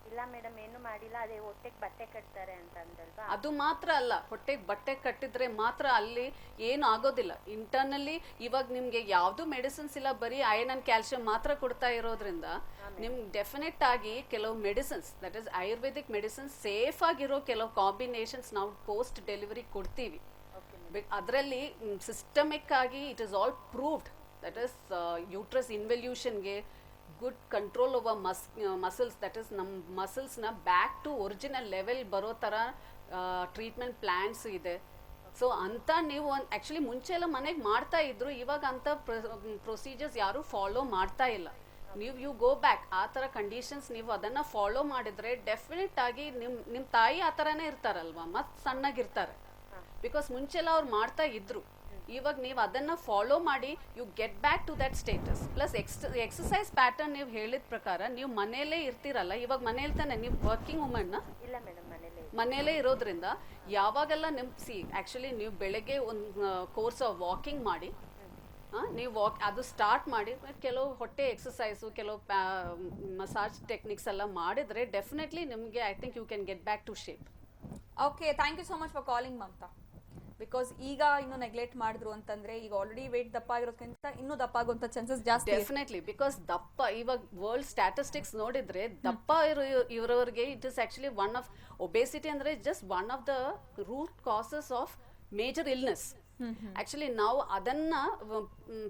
ಇಲ್ಲ ಮೇಡಮ್, ಏನು ಮಾಡಿಲ್ಲ. ಅದೇ ಹೊಟ್ಟೆಗೆ ಬಟ್ಟೆ ಕಟ್ತಾರೆ ಅಂತ ಅಂದಲ್ವಾ? ಅದು ಮಾತ್ರ ಅಲ್ಲ, ಹೊಟ್ಟೆಗೆ ಬಟ್ಟೆ ಕಟ್ಟಿದ್ರೆ ಮಾತ್ರ ಅಲ್ಲಿ ಏನು ಆಗೋದಿಲ್ಲ. ಇಂಟರ್ನಲ್ಲಿ ಇವಾಗ ನಿಮ್ಗೆ ಯಾವ್ದು ಮೆಡಿಸಿನ್ಸ್ ಇಲ್ಲ, ಬರೀ ಐರನ್ ಅಂಡ್ ಕ್ಯಾಲ್ಸಿಯಂ ಮಾತ್ರ ಕೊಡ್ತಾ ಇರೋದ್ರಿಂದ ನಿಮ್ಗೆ ಡೆಫಿನೆಟ್ ಆಗಿ ಕೆಲವು medicines, that is Ayurvedic medicines, safe ಆಗಿರೋ ಕೆಲವು ಕಾಂಬಿನೇಷನ್ಸ್ ನಾವು ಪೋಸ್ಟ್ ಡೆಲಿವರಿ ಕೊಡ್ತೀವಿ. ಅದರಲ್ಲಿ ಸಿಸ್ಟಮಿಕ್ ಆಗಿ it is all proved, that is uterus ಇನ್ವೆಲ್ಯೂಷನ್ಗೆ good control over muscles, that is ನಮ್ಮ ಮಸಲ್ಸ್ನ ಬ್ಯಾಕ್ ಟು ಒರಿಜಿನಲ್ ಲೆವೆಲ್ ಬರೋ ಥರ ಟ್ರೀಟ್ಮೆಂಟ್ ಪ್ಲ್ಯಾನ್ಸ್ ಇದೆ. ಸೊ ಅಂತ ನೀವು ಆ್ಯಕ್ಚುಲಿ ಮುಂಚೆ ಎಲ್ಲ ಮನೆಗೆ ಮಾಡ್ತಾ ಇದ್ರು, ಇವಾಗ ಅಂಥ ಪ್ರೊಸೀಜರ್ಸ್ ಯಾರೂ ಫಾಲೋ ಮಾಡ್ತಾ ಇಲ್ಲ. ನೀವು ಯು ಗೋ ಬ್ಯಾಕ್, ಆ ಥರ ಕಂಡೀಷನ್ಸ್ ನೀವು ಅದನ್ನು ಫಾಲೋ ಮಾಡಿದರೆ ಡೆಫಿನೆಟ್ ಆಗಿ ನಿಮ್ಮ ತಾಯಿ ಆ ಥರನೇ ಇರ್ತಾರಲ್ವ, ಮತ್ತು ಸಣ್ಣಗಿರ್ತಾರೆ. ಬಿಕಾಸ್ ಮುಂಚೆಲ್ಲ ಅವ್ರು ಮಾಡ್ತಾ ಇದ್ರು. ಇವಾಗ ನೀವು ಅದನ್ನ ಫಾಲೋ ಮಾಡಿ you get back to that status. Plus exercise pattern ನೀವು ಹೇಳಿದ ಪ್ರಕಾರ ನೀವು ಮನೆಯಲ್ಲೇ ಇರ್ತೀರಲ್ಲ, ಇವಾಗ ಮನೇಲಿ ತಾನೆ ನೀವು ವರ್ಕಿಂಗ್ ವುಮನ್ನ? ಇಲ್ಲ ಮೇಡಮ್, ಮನೆಯಲ್ಲೇ ಇರೋದ್ರಿಂದ ಯಾವಾಗೆಲ್ಲ ಆ್ಯಕ್ಚುಲಿ ನೀವು ಬೆಳಗ್ಗೆ ಒಂದು ಕೋರ್ಸ್ ಆಫ್ ವಾಕಿಂಗ್ ಮಾಡಿ, ನೀವು ಅದು ಸ್ಟಾರ್ಟ್ ಮಾಡಿ ಕೆಲವು ಹೊಟ್ಟೆ ಎಕ್ಸಸೈಸು, ಕೆಲವು ಮಸಾಜ್ ಟೆಕ್ನಿಕ್ಸ್ ಎಲ್ಲ ಮಾಡಿದರೆ ಡೆಫಿನೆಟ್ಲಿ ನಿಮಗೆ I think you can get back to shape. Okay, thank you so much for calling Mamata. Because ಈಗ ಇನ್ನು ನೆಗ್ಲೆಕ್ಟ್ ಮಾಡಿದ್ರು ಅಂತಂದ್ರೆ ಈಗ ಆಲ್ರೆಡಿ ವೇಟ್ ದಪ್ಪ ಆಗಿರೋದ್ಕಿಂತ ಇನ್ನೂ ದಪ್ಪ ಆಗುವಂತ ಚಾನ್ಸಸ್ ಜಾಸ್ತಿ. ಡೆಫಿನೆಟ್ಲಿ, ಬಿಕಾಸ್ ದಪ್ಪ ಇವಾಗ ವರ್ಲ್ಡ್ ಸ್ಟ್ಯಾಟಿಸ್ಟಿಕ್ಸ್ ನೋಡಿದ್ರೆ ದಪ್ಪ ಇರೋರಿಗೆ it is actually one of obesity ಅಂದ್ರೆ just one of the root causes of major illness. Actually ನಾವು ಅದನ್ನ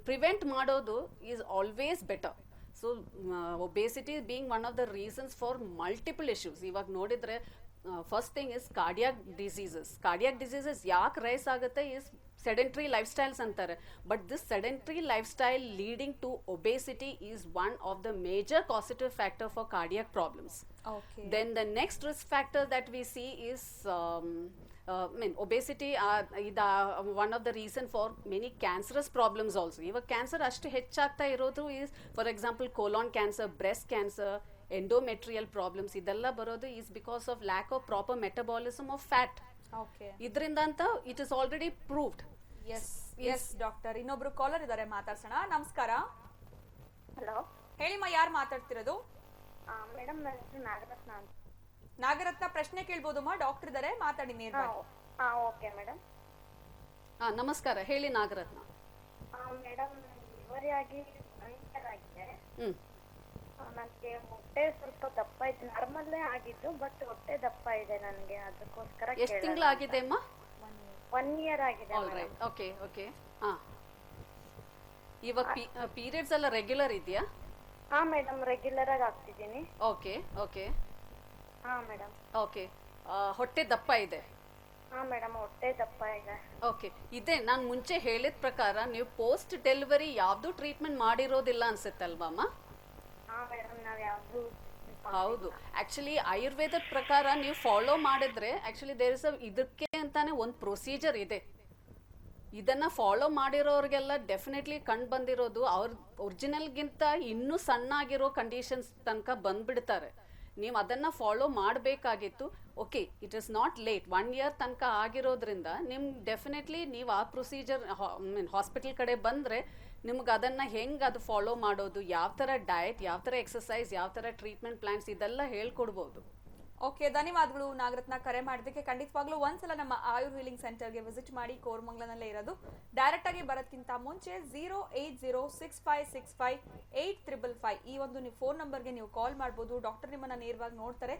ಪ್ರಿವೆಂಟ್ ಮಾಡೋದು is always better. So obesity being one of the reasons for multiple issues. ಇವಾಗ ನೋಡಿದ್ರೆ first thing is cardiac diseases ಯಾಕೆ rise ಆಗುತ್ತೆ is sedentary life styles ಅಂತಾರೆ, but this sedentary life style leading to obesity is one of the major causative factor for cardiac problems. Okay. Then the next risk factor that we see is obesity is one of the reason for many cancerous problems also. Even cancer ashtu ಹೆಚ್ಚಾಗ್ತಾ ಇರೋದು is, for example, colon cancer, breast cancer, endometrial problems ಇದೆಲ್ಲ ಬರೋದು is because of lack of proper metabolism of fat. Okay. ಇದರಿಂದ ಅಂತ it is already proved. Yes doctor, ಇನ್ನೊಬ್ರು caller ಇದ್ದಾರೆ, ಮಾತಾಡ್ಸೋಣ. ನಮಸ್ಕಾರ. ಹಲೋ ಹೇಳಿಮ್ಮ, ಯಾರು ಮಾತಾಡ್ತಿರೋದು? ಮೇಡಮ್, ನನ್ನ ಹೆಸರು ನಾಗರತ್ನ ಅಂತ. ನಾಗರತ್ನ, ಪ್ರಶ್ನೆ ಕೇಳ್ಬೋದಮ್ಮ, ಡಾಕ್ಟರ್ ಇದ್ದಾರೆ, ಮಾತಾಡಿ ನೇರವಾಗಿ. Okay madam. ನಮಸ್ಕಾರ, ಹೇಳಿ ನಾಗರತ್ನ. ಮೇಡಮ್, ಡೆಲಿವರಿ ಆಗಿ 1 year ಆಗಿದೆ. ಹ್ಮ್. ನನಗೆ ಹೊಟ್ಟೆ ಸ್ವಲ್ಪ ದಪ್ಪ ಇದೆ, ನಾರ್ಮಲ್ಲೇ ಆಗಿದ್ದು, ಬಟ್ ಹೊಟ್ಟೆ ದಪ್ಪ ಇದೆ ನನಗೆ, ಅದಕ್ಕೋಸ್ಕರ ಎಷ್ಟು ತಿಂಗಳಾಗಿದೆ ಅಮ್ಮ? 1 year ಆಗಿದೆ. All right, okay okay. ಹಾ, ಇವಾಗ ಪೀರಿಯಡ್ಸ್ ಎಲ್ಲ ರೆಗ್ಯುಲರ್ ಇದೆಯಾ? ಹಾ ಮೇಡಮ್, ರೆಗ್ಯುಲರ್ ಆಗಿ ಆಗ್ತಿದ್ದೀನಿ. ಓಕೆ ಓಕೆ ಹಾ ಮೇಡಮ್. ಓಕೆ. ಹೊಟ್ಟೆ ದಪ್ಪ ಇದೆ? ಹಾ ಮೇಡಮ್, ಹೊಟ್ಟೆ ದಪ್ಪ ಇದೆ. ಓಕೆ. ಇದೆ, ನಾನು ಮುಂಚೆ ಹೇಳಿದ ಪ್ರಕಾರ ನೀವು ಪೋಸ್ಟ್ ಡೆಲಿವರಿ ಯಾವ್ದು ಟ್ರೀಟ್ಮೆಂಟ್ ಮಾಡಿರೋದಿಲ್ಲ ಅನ್ಸುತ್ತಲ್ವಾ ಅಮ್ಮ? ಹಾ ಮೇಡಮ್, ನಾವ್ ಯಾವ್ದು. ಹೌದು, ಆಕ್ಚುಲಿ ಆಯುರ್ವೇದದ ಪ್ರಕಾರ ನೀವು ಫಾಲೋ ಮಾಡಿದ್ರೆ ಆಕ್ಚುಲಿ ದೇರ್ ಇಸ್ ಇದಕ್ಕೆ ಅಂತಾನೆ ಒಂದು ಪ್ರೊಸೀಜರ್ ಇದೆ. ಇದನ್ನ ಫಾಲೋ ಮಾಡಿರೋರಿಗೆಲ್ಲ ಡೆಫಿನೆಟ್ಲಿ ಕಂಡು ಬಂದಿರೋದು ಅವ್ರ ಒರಿಜಿನಲ್ಗಿಂತ ಇನ್ನೂ ಸಣ್ಣ ಆಗಿರೋ ಕಂಡೀಷನ್ಸ್ ತನಕ ಬಂದ್ಬಿಡ್ತಾರೆ. ನೀವು ಅದನ್ನ ಫಾಲೋ ಮಾಡಬೇಕಾಗಿತ್ತು. Okay, it is not late, 1 year ತನಕ ಆಗಿರೋದ್ರಿಂದ ನಿಮ್ಗೆ ಡೆಫಿನೆಟ್ಲಿ ನೀವು ಆ ಪ್ರೊಸೀಜರ್ ಹಾಸ್ಪಿಟಲ್ ಕಡೆ ಬಂದರೆ ನಿಮ್ಗೆ ಅದನ್ನು ಹೆಂಗೆ ಅದು ಫಾಲೋ ಮಾಡೋದು, ಯಾವ ಥರ ಡಯಟ್, ಯಾವ ಥರ ಎಕ್ಸಸೈಸ್, ಯಾವ ಥರ ಟ್ರೀಟ್ಮೆಂಟ್ ಪ್ಲಾನ್ಸ್ ಇದೆಲ್ಲ ಹೇಳ್ಕೊಡ್ಬೋದು. ಓಕೆ, ಧನ್ಯವಾದಗಳು ನಾಗರತ್ನ, ಕರೆ ಮಾಡೋದಕ್ಕೆ. ಖಂಡಿತವಾಗ್ಲೂ ಒಂದ್ಸಲ ನಮ್ಮ ಆಯುರ್ ಹೀಲಿಂಗ್ ಸೆಂಟರ್ಗೆ ವಿಸಿಟ್ ಮಾಡಿ, ಕೋರಮಂಗಲನಲ್ಲೇ ಇರೋದು. ಡೈರೆಕ್ಟ್ ಆಗಿ ಬರೋದಕ್ಕಿಂತ ಮುಂಚೆ 08065658355 ಈ ಒಂದು ನೀವು ಫೋನ್ ನಂಬರ್ಗೆ ನೀವು ಕಾಲ್ ಮಾಡ್ಬೋದು. ಡಾಕ್ಟರ್ ನಿಮ್ಮನ್ನ ನೇರವಾಗಿ ನೋಡ್ತಾರೆ,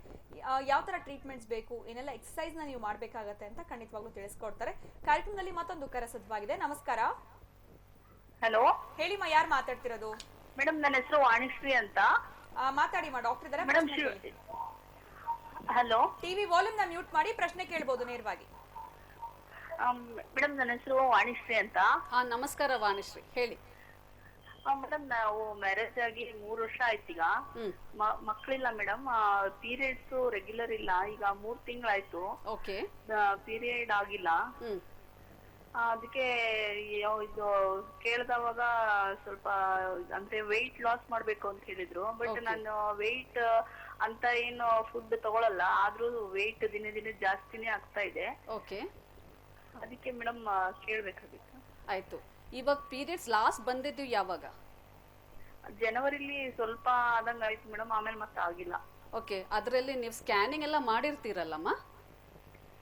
ಯಾವ ತರ ಟ್ರೀಟ್ಮೆಂಟ್ಸ್ ಬೇಕು, ಏನೆಲ್ಲ ಎಕ್ಸಸೈಸ್ ನ ನೀವು ಮಾಡ್ಬೇಕಾಗತ್ತೆ ಅಂತ ಖಂಡಿತವಾಗ್ಲೂ ತಿಳಿಸ್ಕೊಡ್ತಾರೆ. ಕಾರ್ಯಕ್ರಮದಲ್ಲಿ ಮತ್ತೊಂದು ಕರೆ ಸಿದ್ಧವಾಗಿದೆ. ನಮಸ್ಕಾರ. ಹಲೋ, ಹೇಳಿಮ್ಮ, ಯಾರು ಮಾತಾಡ್ತಿರೋದು? ಮೇಡಮ್, ನನ್ನ ಹೆಸರು ವಾಣಿಶ್ರೀ ಅಂತ. ಮಾತಾಡಿಮ್ಮ, ಡಾಕ್ಟರ್ ಇದ್ದಾರೆ. Madam, hello. ಟಿವಿ ವಾಲ್ಯೂಮ್ ನ ಮ್ಯೂಟ್ ಮಾಡಿ ಪ್ರಶ್ನೆ ಕೇಳಬಹುದು ನೇರವಾಗಿ. ಮೇಡಮ್, ನನ್ನ ಹೆಸರು ವಾಣಿಶ್ರೀ ಅಂತ. ಹಾ, ನಮಸ್ಕಾರ ವಾಣಿಶ್ರೀ, ಹೇಳಿ. ಮೇಡಮ್, ನಾವು ಮ್ಯಾರೇಜ್ ಆಗಿ 3 ವರ್ಷ ಆಯ್ತು. ಈಗ ಮಕ್ಕಳಿಲ್ಲ ಮೇಡಮ್. ಪೀರಿಯಡ್ಸ್ ರೆಗ್ಯುಲರ್ ಇಲ್ಲ, ಈಗ 3 ತಿಂಗಳಾಯ್ತು. ಓಕೆ. ಪೀರಿಯಡ್ ಆಗಿಲ್ಲ. ಅದಕ್ಕೆ ಇದು ಕೇಳ್ದವಾಗ ಸ್ವಲ್ಪ ಅಂದ್ರೆ ವೆಯ್ಟ್ ಲಾಸ್ ಮಾಡ್ಬೇಕು ಅಂತ ಹೇಳಿದ್ರು. ಬಟ್ ನಾನು ವೆಯ್ಟ್ ಅಂತ ಏನು ಫುಡ್ ತಗೊಳಲ್ಲ, ಆದ್ರೂ ವೆಯ್ಟ್ ದಿನೇ ದಿನೇ ಜಾಸ್ತಿನೇ ಆಗ್ತಾ ಇದೆ. ಓಕೆ. ಅದಕ್ಕೆ ಮೇಡಮ್ ಕೇಳ್ಬೇಕಾಗಿತ್ತು. ಆಯ್ತು. ಇವಾಗ ಪೀರಿಯಡ್ಸ್ ಲಾಸ್ಟ್ ಬಂದಿದ್ದು ಯಾವಾಗ? ಜನವರಿಲಿ ಸ್ವಲ್ಪ ಆದಂಗ ಆಯ್ತು ಮೇಡಮ್, ಆಮೇಲೆ ಮತ್ತೆ ಆಗಿಲ್ಲ. ಓಕೆ. ಅದರಲ್ಲಿ ನೀವು ಸ್ಕ್ಯಾನಿಂಗ್ ಎಲ್ಲ ಮಾಡಿರ್ತೀರಲ್ಲಮ್ಮ?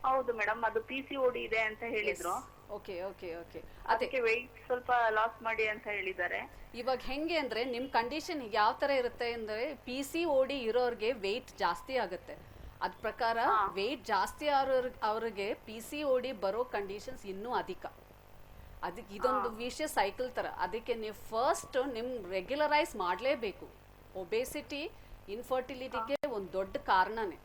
ಹೌದು ಮೇಡಮ್, ಅದು PCOD ಇದೆ ಅಂತ ಹೇಳಿದ್ರು. Okay okay okay. ಅದಕ್ಕೆ ವೆಯ್ಟ್ ಸ್ವಲ್ಪ ಲಾಸ್ ಮಾಡಿ ಅಂತ ಹೇಳಿದ್ದಾರೆ. ಇವಾಗ ಹೆಂಗೆ ಅಂದ್ರೆ ನಿಮ್ ಕಂಡೀಷನ್ ಯಾವ ತರ ಇರುತ್ತೆ ಅಂದ್ರೆ PCOD ಇರೋರ್ಗೆ ವೆಯ್ಟ್ ಜಾಸ್ತಿ ಆಗುತ್ತೆ. ಅದ್ ಪ್ರಕಾರ ವೆಯ್ಟ್ ಜಾಸ್ತಿ ಅವ್ರಿಗೆ PCOD ಬರೋ ಕಂಡೀಷನ್ಸ್ ಇನ್ನೂ ಅಧಿಕ. ಅದಕ್ಕೆ ಇದೊಂದು ವಿಷಯ ಸೈಕಲ್ ತರ. ಅದಕ್ಕೆ ನೀವು ಫಸ್ಟ್ ನಿಮ್ ರೆಗ್ಯುಲರೈಸ್ ಮಾಡಲೇಬೇಕು. ಒಬೇಸಿಟಿ ಇನ್ಫರ್ಟಿಲಿಟಿಗೆ ಒಂದು ದೊಡ್ಡ ಕಾರಣನೇ.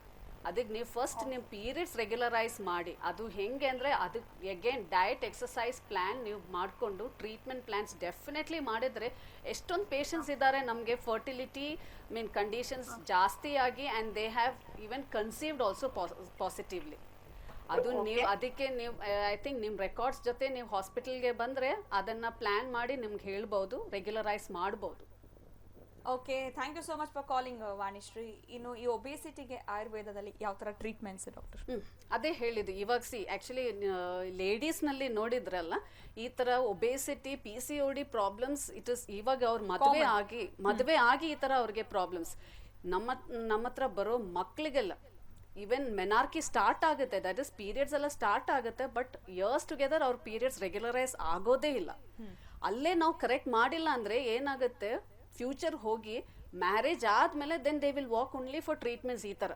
ಅದಕ್ಕೆ ನೀವು ಫಸ್ಟ್ ನಿಮ್ಮ ಪೀರಿಯಡ್ಸ್ ರೆಗ್ಯುಲರೈಸ್ ಮಾಡಿ. ಅದು ಹೆಂಗೆ ಅಂದರೆ ಅದಕ್ಕೆ ಅಗೇನ್ ಡಯಟ್ ಎಕ್ಸಸೈಸ್ ಪ್ಲ್ಯಾನ್ ನೀವು ಮಾಡಿಕೊಂಡು ಟ್ರೀಟ್ಮೆಂಟ್ ಪ್ಲ್ಯಾನ್ಸ್ ಡೆಫಿನೆಟ್ಲಿ ಮಾಡಿದರೆ ಎಷ್ಟೊಂದು ಪೇಷಂಟ್ಸ್ ಇದ್ದಾರೆ ನಮಗೆ ಫರ್ಟಿಲಿಟಿ ಕಂಡೀಷನ್ಸ್ ಜಾಸ್ತಿ ಆಗಿ and they have even conceived also positively. ಅದು ನೀವು ಅದಕ್ಕೆ ನೀವು ಐ ಥಿಂಕ್ ನಿಮ್ಮ ರೆಕಾರ್ಡ್ಸ್ ಜೊತೆ ನೀವು ಹಾಸ್ಪಿಟಲ್ಗೆ ಬಂದರೆ ಅದನ್ನು ಪ್ಲ್ಯಾನ್ ಮಾಡಿ ನಿಮ್ಗೆ ಹೇಳ್ಬೋದು, ರೆಗ್ಯುಲರೈಸ್ ಮಾಡ್ಬೋದು. Okay, thank you so much for calling Vanishree. ಇನ್ನು ಈ ಒಬೇಸಿಟಿಗೆ ಆಯುರ್ವೇದದಲ್ಲಿ ಯಾವ ಥರ ಟ್ರೀಟ್ಮೆಂಟ್ಸ್ ಡಾಕ್ಟರ್? ಅದೇ ಹೇಳಿದ್ದು. ಇವಾಗ ಆ್ಯಕ್ಚುಲಿ ಲೇಡೀಸ್ನಲ್ಲಿ ನೋಡಿದ್ರಲ್ಲ, ಈ ಥರ obesity PCOD problems it is ಇವಾಗ ಅವ್ರ ಮದುವೆ ಆಗಿ ಈ ಥರ ಅವ್ರಿಗೆ ಪ್ರಾಬ್ಲಮ್ಸ್. ನಮ್ಮ ಹತ್ರ ಬರೋ ಮಕ್ಕಳಿಗೆಲ್ಲ ಈವನ್ ಮೆನಾರ್ಕಿ ಸ್ಟಾರ್ಟ್ ಆಗುತ್ತೆ, ದಟ್ ಇಸ್ ಪೀರಿಯಡ್ಸ್ ಎಲ್ಲ ಸ್ಟಾರ್ಟ್ ಆಗುತ್ತೆ, ಬಟ್ ಇಯರ್ಸ್ ಟುಗೆದರ್ ಅವ್ರ ಪೀರಿಯಡ್ಸ್ ರೆಗ್ಯುಲರೈಸ್ ಆಗೋದೇ ಇಲ್ಲ. ಅಲ್ಲೇ ನಾವು ಕರೆಕ್ಟ್ ಮಾಡಿಲ್ಲ ಅಂದರೆ ಏನಾಗುತ್ತೆ, ಫ್ಯೂಚರ್ ಹೋಗಿ ಮ್ಯಾರೇಜ್ ಆದ್ಮೇಲೆ then they will walk only for treatments. ಈ ಥರ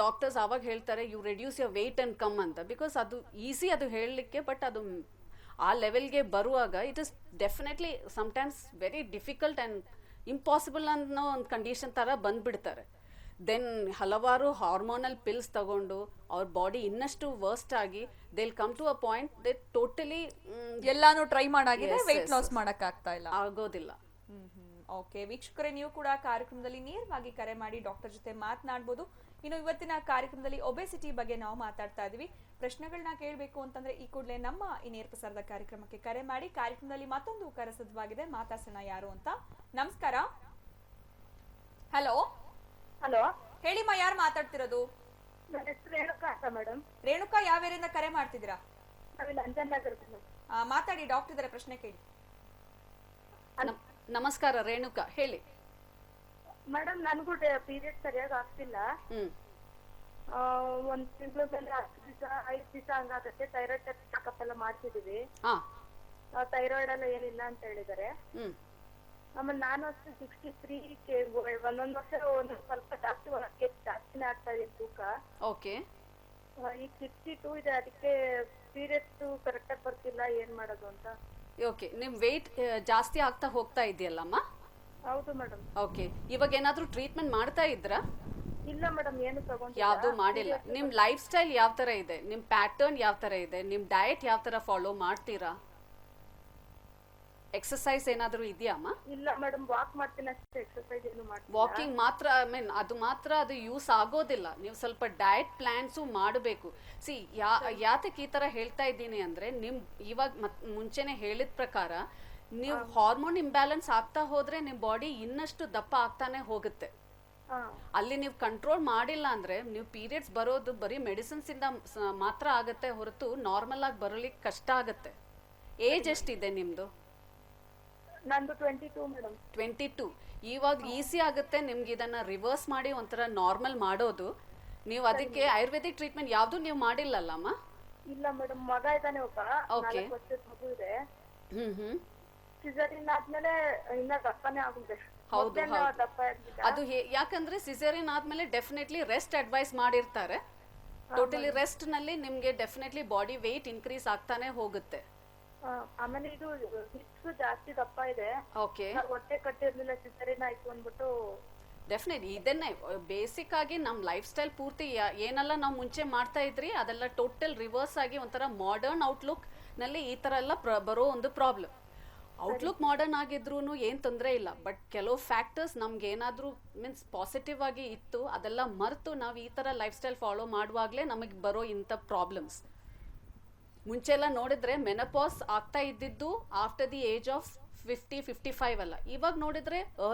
ಡಾಕ್ಟರ್ಸ್ ಆವಾಗ ಹೇಳ್ತಾರೆ you reduce your weight and come ಅಂತ. ಬಿಕಾಸ್ ಅದು ಈಸಿ ಅದು ಹೇಳಲಿಕ್ಕೆ, ಬಟ್ ಅದು ಆ ಲೆವೆಲ್ಗೆ ಬರುವಾಗ it is definitely sometimes very difficult and impossible ಅನ್ನೋ ಒಂದು ಕಂಡೀಷನ್ ಥರ ಬಂದ್ಬಿಡ್ತಾರೆ. ದೆನ್ ಹಲವಾರು ಹಾರ್ಮೋನಲ್ ಪಿಲ್ಸ್ ತಗೊಂಡು ಅವ್ರ ಬಾಡಿ ಇನ್ನಷ್ಟು ವರ್ಸ್ಟ್ ಆಗಿ they come to a point they totally ಎಲ್ಲಾನು ಟ್ರೈ ಮಾಡಾಗಿದೆ, Yes, weight yes, loss yes. ಮಾಡಕ್ ಆಗ್ತಾ ಇಲ್ಲ. ಆಗೋದಿಲ್ಲ. ಓಕೆ ವೀಕ್ಷಕರೇ, ನೀವು ಕೂಡ ಕಾರ್ಯಕ್ರಮದಲ್ಲಿ ನೇರವಾಗಿ ಕರೆ ಮಾಡಿ ಡಾಕ್ಟರ್ ಜೊತೆ ಮಾತನಾಡಬಹುದು. ಇನ್ನು ಇವತ್ತಿನ ಕಾರ್ಯಕ್ರಮದಲ್ಲಿ ಒಬೆಸಿಟಿ ಬಗ್ಗೆ ನಾವು ಮಾತಾಡ್ತಾ ಇದೀವಿ. ಪ್ರಶ್ನೆಗಳನ್ನ ಕೇಳಬೇಕು ಅಂತಂದ್ರೆ ಈ ಕೂಡಲೇ ನಮ್ಮ ಈ ನೇರ ಪ್ರಸಾರದ ಕಾರ್ಯಕ್ರಮಕ್ಕೆ ಕರೆ ಮಾಡಿ. ಕಾರ್ಯಕ್ರಮದಲ್ಲಿ ಮತ್ತೊಂದು ಕರೆ ಸಿದ್ಧವಾಗಿದೆ, ಮಾತಾಡ್ಸೋಣ ಯಾರು ಅಂತ. ನಮಸ್ಕಾರ. ಹಲೋ ಹಲೋ, ಹೇಳಿಮ್ಮ, ಯಾರು ಮಾತಾಡ್ತಿರೋದು? ನನ್ನ ಹೆಸರು ರೇಣುಕಾ ಅಂತ ಮೇಡಮ್. ರೇಣುಕಾ, ಯಾವ ಏರಿಯಿಂದ ಕರೆ ಮಾಡ್ತಿದ್ದೀರಾ? ನಾವಿಲ್ಲಿ ಅಂಜನನಗರ ಮಾತಾಡಿ, ಡಾಕ್ಟರ್ ಇದಾರೆ, ಪ್ರಶ್ನೆ ಕೇಳಿ. ನಮಸ್ಕಾರ ರೇಣುಕಾ, ಹೇಳಿ. ಮೇಡಮ್, ನನಗೂ ಪೀರಿಯಡ್ ಸರಿಯಾಗಿ ಆಗ್ತಿಲ್ಲ. ಒಂದ್ ತಿಂಗಳ ಮೇಲೆ 10 ದಿವಸ 5 ದಿವಸ ಹಂಗಾಗತ್ತೆ. ಥೈರಾಯ್ಡ್ ಚೆಕಪ್ ಎಲ್ಲ ಮಾಡ್ತಿದೀವಿ. ಥೈರಾಯ್ಡ್ ಎಲ್ಲ ಏನಿಲ್ಲ ಅಂತ ಹೇಳಿದಾರೆ. ಆಮೇಲೆ ನಾನು ಅಷ್ಟೇ 63 ಒಂದೊಂದ್ ವರ್ಷ ಸ್ವಲ್ಪ ಜಾಸ್ತಿ ಜಾಸ್ತಿನೇ ಆಗ್ತಾ ಇದೆ ತೂಕ. ಓಕೆ, ಈಗ 62 ಇದೆ. ಅದಕ್ಕೆ ಪೀರಿಯಡ್ಸ್ ಕರೆಕ್ಟ್ ಆಗಿ ಬರ್ತಿಲ್ಲ, ಏನ್ ಮಾಡೋದು ಅಂತ. ಓಕೆ, ನಿಮ್ ವೆಯ್ಟ್ ಜಾಸ್ತಿ ಆಗ್ತಾ ಹೋಗ್ತಾ ಇದೆಯಲ್ಲಮ್ಮ? ಹೌದು ಮೇಡಮ್. ಓಕೆ, ಇವಾಗ ಏನಾದ್ರೂ ಟ್ರೀಟ್ಮೆಂಟ್ ಮಾಡ್ತಾ ಇದ್ರಾ? ಇಲ್ಲ ಮೇಡಮ್, ಏನು ಯಾವ್ದು ಮಾಡಿಲ್ಲ. ನಿಮ್ ಲೈಫ್ ಸ್ಟೈಲ್ ಯಾವ ತರ ಇದೆ, ನಿಮ್ ಪ್ಯಾಟರ್ನ್ ಯಾವ ತರ ಇದೆ, ನಿಮ್ ಡಯಟ್ ಯಾವ ತರ ಫಾಲೋ ಮಾಡ್ತೀರಾ? ಎಕ್ಸರ್ಸೈಸ್ ಏನಾದ್ರೂ ಇದೆಯಮ್ಮ? ಇಲ್ಲ ಮೇಡಮ್, ವಾಕ್ ಮಾಡ್ತೀನಿ ಅಷ್ಟೇ, ಎಕ್ಸರ್ಸೈಸ್ ಏನು ಮಾಡ್ತೀನಿ. ವಾಕಿಂಗ್ ಮಾತ್ರ, ಅದು ಯೂಸ್ ಆಗೋದಿಲ್ಲ. ನೀವು ಸ್ವಲ್ಪ ಡಯಟ್ ಪ್ಲಾನ್ಸು ಮಾಡಬೇಕು. ಸಿ ಯಾತಕ್ಕೆ ಈ ತರ ಹೇಳ್ತಾ ಇದ್ದೀನಿ ಅಂದ್ರೆ, ನಿಮ್ ಇವಾಗ ಮುಂಚೆನೆ ಹೇಳಿದ ಪ್ರಕಾರ ನೀವು ಹಾರ್ಮೋನ್ ಇಂಬ್ಯಾಲೆನ್ಸ್ ಆಗ್ತಾ ಹೋದ್ರೆ ನಿಮ್ ಬಾಡಿ ಇನ್ನಷ್ಟು ದಪ್ಪ ಆಗ್ತಾನೆ ಹೋಗುತ್ತೆ. ಅಲ್ಲಿ ನೀವು ಕಂಟ್ರೋಲ್ ಮಾಡಿಲ್ಲ ಅಂದ್ರೆ ನೀವು ಪೀರಿಯಡ್ಸ್ ಬರೋದು ಬರೀ ಮೆಡಿಸಿನ್ಸ್ ಇಂದ ಮಾತ್ರ ಆಗತ್ತೆ ಹೊರತು ನಾರ್ಮಲ್ ಆಗಿ ಬರಲಿಕ್ಕೆ ಕಷ್ಟ ಆಗತ್ತೆ. ಏಜ್ ಎಷ್ಟಿದೆ ನಿಮ್ದು? ನಂದು 22 ಮೇಡಮ್. 22. ಇವಾಗ ಈಸಿ ಆಗುತ್ತೆ ನಿಮ್ಗೆ ಇದನ್ನ ರಿವರ್ಸ್ ಮಾಡಿ ಒಂಥರ ನಾರ್ಮಲ್ ಮಾಡೋದು. ನೀವು ಅದಕ್ಕೆ ಆಯುರ್ವೇದಿಕ್ ಟ್ರೀಟ್ಮೆಂಟ್ ಯಾವ್ದು ನೀವು ಮಾಡಿಲ್ಲಲ್ಲಮ್ಮ? ಇಲ್ಲ ಮೇಡಮ್, ಮಗ ಇದ್ದಾನೆ ಒಬ್ಬ, 4 ವರ್ಷದ ಮಗು ಇದೆ. ಸಿಸೇರಿಯನ್ ಆದ್ಮೇಲೆ ಇನ್ನ ದಪ್ಪನೇ ಆಗುತ್ತೆ. ಹೌದು, ಅದು ಯಾಕಂದ್ರೆ ಸಿಸೇರಿಯನ್ ಆದ್ಮೇಲೆ ಡೆಫಿನೆಟ್ಲಿ ರೆಸ್ಟ್ ಅಡ್ವೈಸ್ ಮಾಡಿರ್ತಾರೆ. ಟೋಟಲಿ ರೆಸ್ಟ್ ನಲ್ಲಿ ನಿಮ್ಗೆ ಡೆಫಿನೆಟ್ಲಿ ಬಾಡಿ ವೆಯ್ಟ್ ಇನ್ಕ್ರೀಸ್ ಆಗ್ತಾನೆ ಹೋಗುತ್ತೆ. ಆಮೇಲೆ ಇದು ಹಿಪ್ಸ್ ಜಾಸ್ತಿ ದಪ್ಪ ಇದೆ. ಓಕೆ, ಹೊಟ್ಟೆ ಕಟ್ಟಿರ್ಲಿಲ್ಲ, ಸಿಸೇರಿಯನ್ ಆಯ್ತು ಅಂದ್ಬಿಟ್ಟು. ಡೆಫಿನೆಟ್ ಇದನ್ನೇ ಬೇಸಿಕ್ ಆಗಿ ನಮ್ ಲೈಫ್ ಸ್ಟೈಲ್ ಪೂರ್ತಿ ಏನೆಲ್ಲ ನಾವು ಮುಂಚೆ ಮಾಡ್ತಾ ಇದ್ರಿ ಅದೆಲ್ಲ ಟೋಟಲ್ ರಿವರ್ಸ್ ಆಗಿ ಒಂಥರ ಮಾಡರ್ನ್ ಔಟ್ಲುಕ್ ನಲ್ಲಿ ಈ ತರ ಎಲ್ಲ ಬರೋ ಒಂದು ಪ್ರಾಬ್ಲಮ್. ಔಟ್ಲುಕ್ ಮಾಡರ್ನ್ ಆಗಿದ್ರು ಏನ್ ತೊಂದರೆ ಇಲ್ಲ, ಬಟ್ ಕೆಲವು ಫ್ಯಾಕ್ಟರ್ಸ್ ನಮ್ಗೆ ಏನಾದ್ರೂ ಮೀನ್ಸ್ ಪಾಸಿಟಿವ್ ಆಗಿ ಇತ್ತು ಅದೆಲ್ಲ ಮರೆತು ನಾವು ಈ ತರ ಲೈಫ್ ಸ್ಟೈಲ್ ಫಾಲೋ ಮಾಡುವಾಗ್ಲೇ ನಮಗೆ ಬರೋ ಇಂಥ ಪ್ರಾಬ್ಲಮ್ಸ್. ಮುಂಚೆ ಎಲ್ಲ ನೋಡಿದ್ರೆ ಮೆನಪಾಸ್ ಆಗ್ತಾ ಇದ್ದಿದ್ದು ಆಫ್ಟರ್ ದಿ ಏಜ್ ಆಫ್ 50-55 ಅಲ್ಲ, ಇವಾಗ ನೋಡಿದ್ರೆ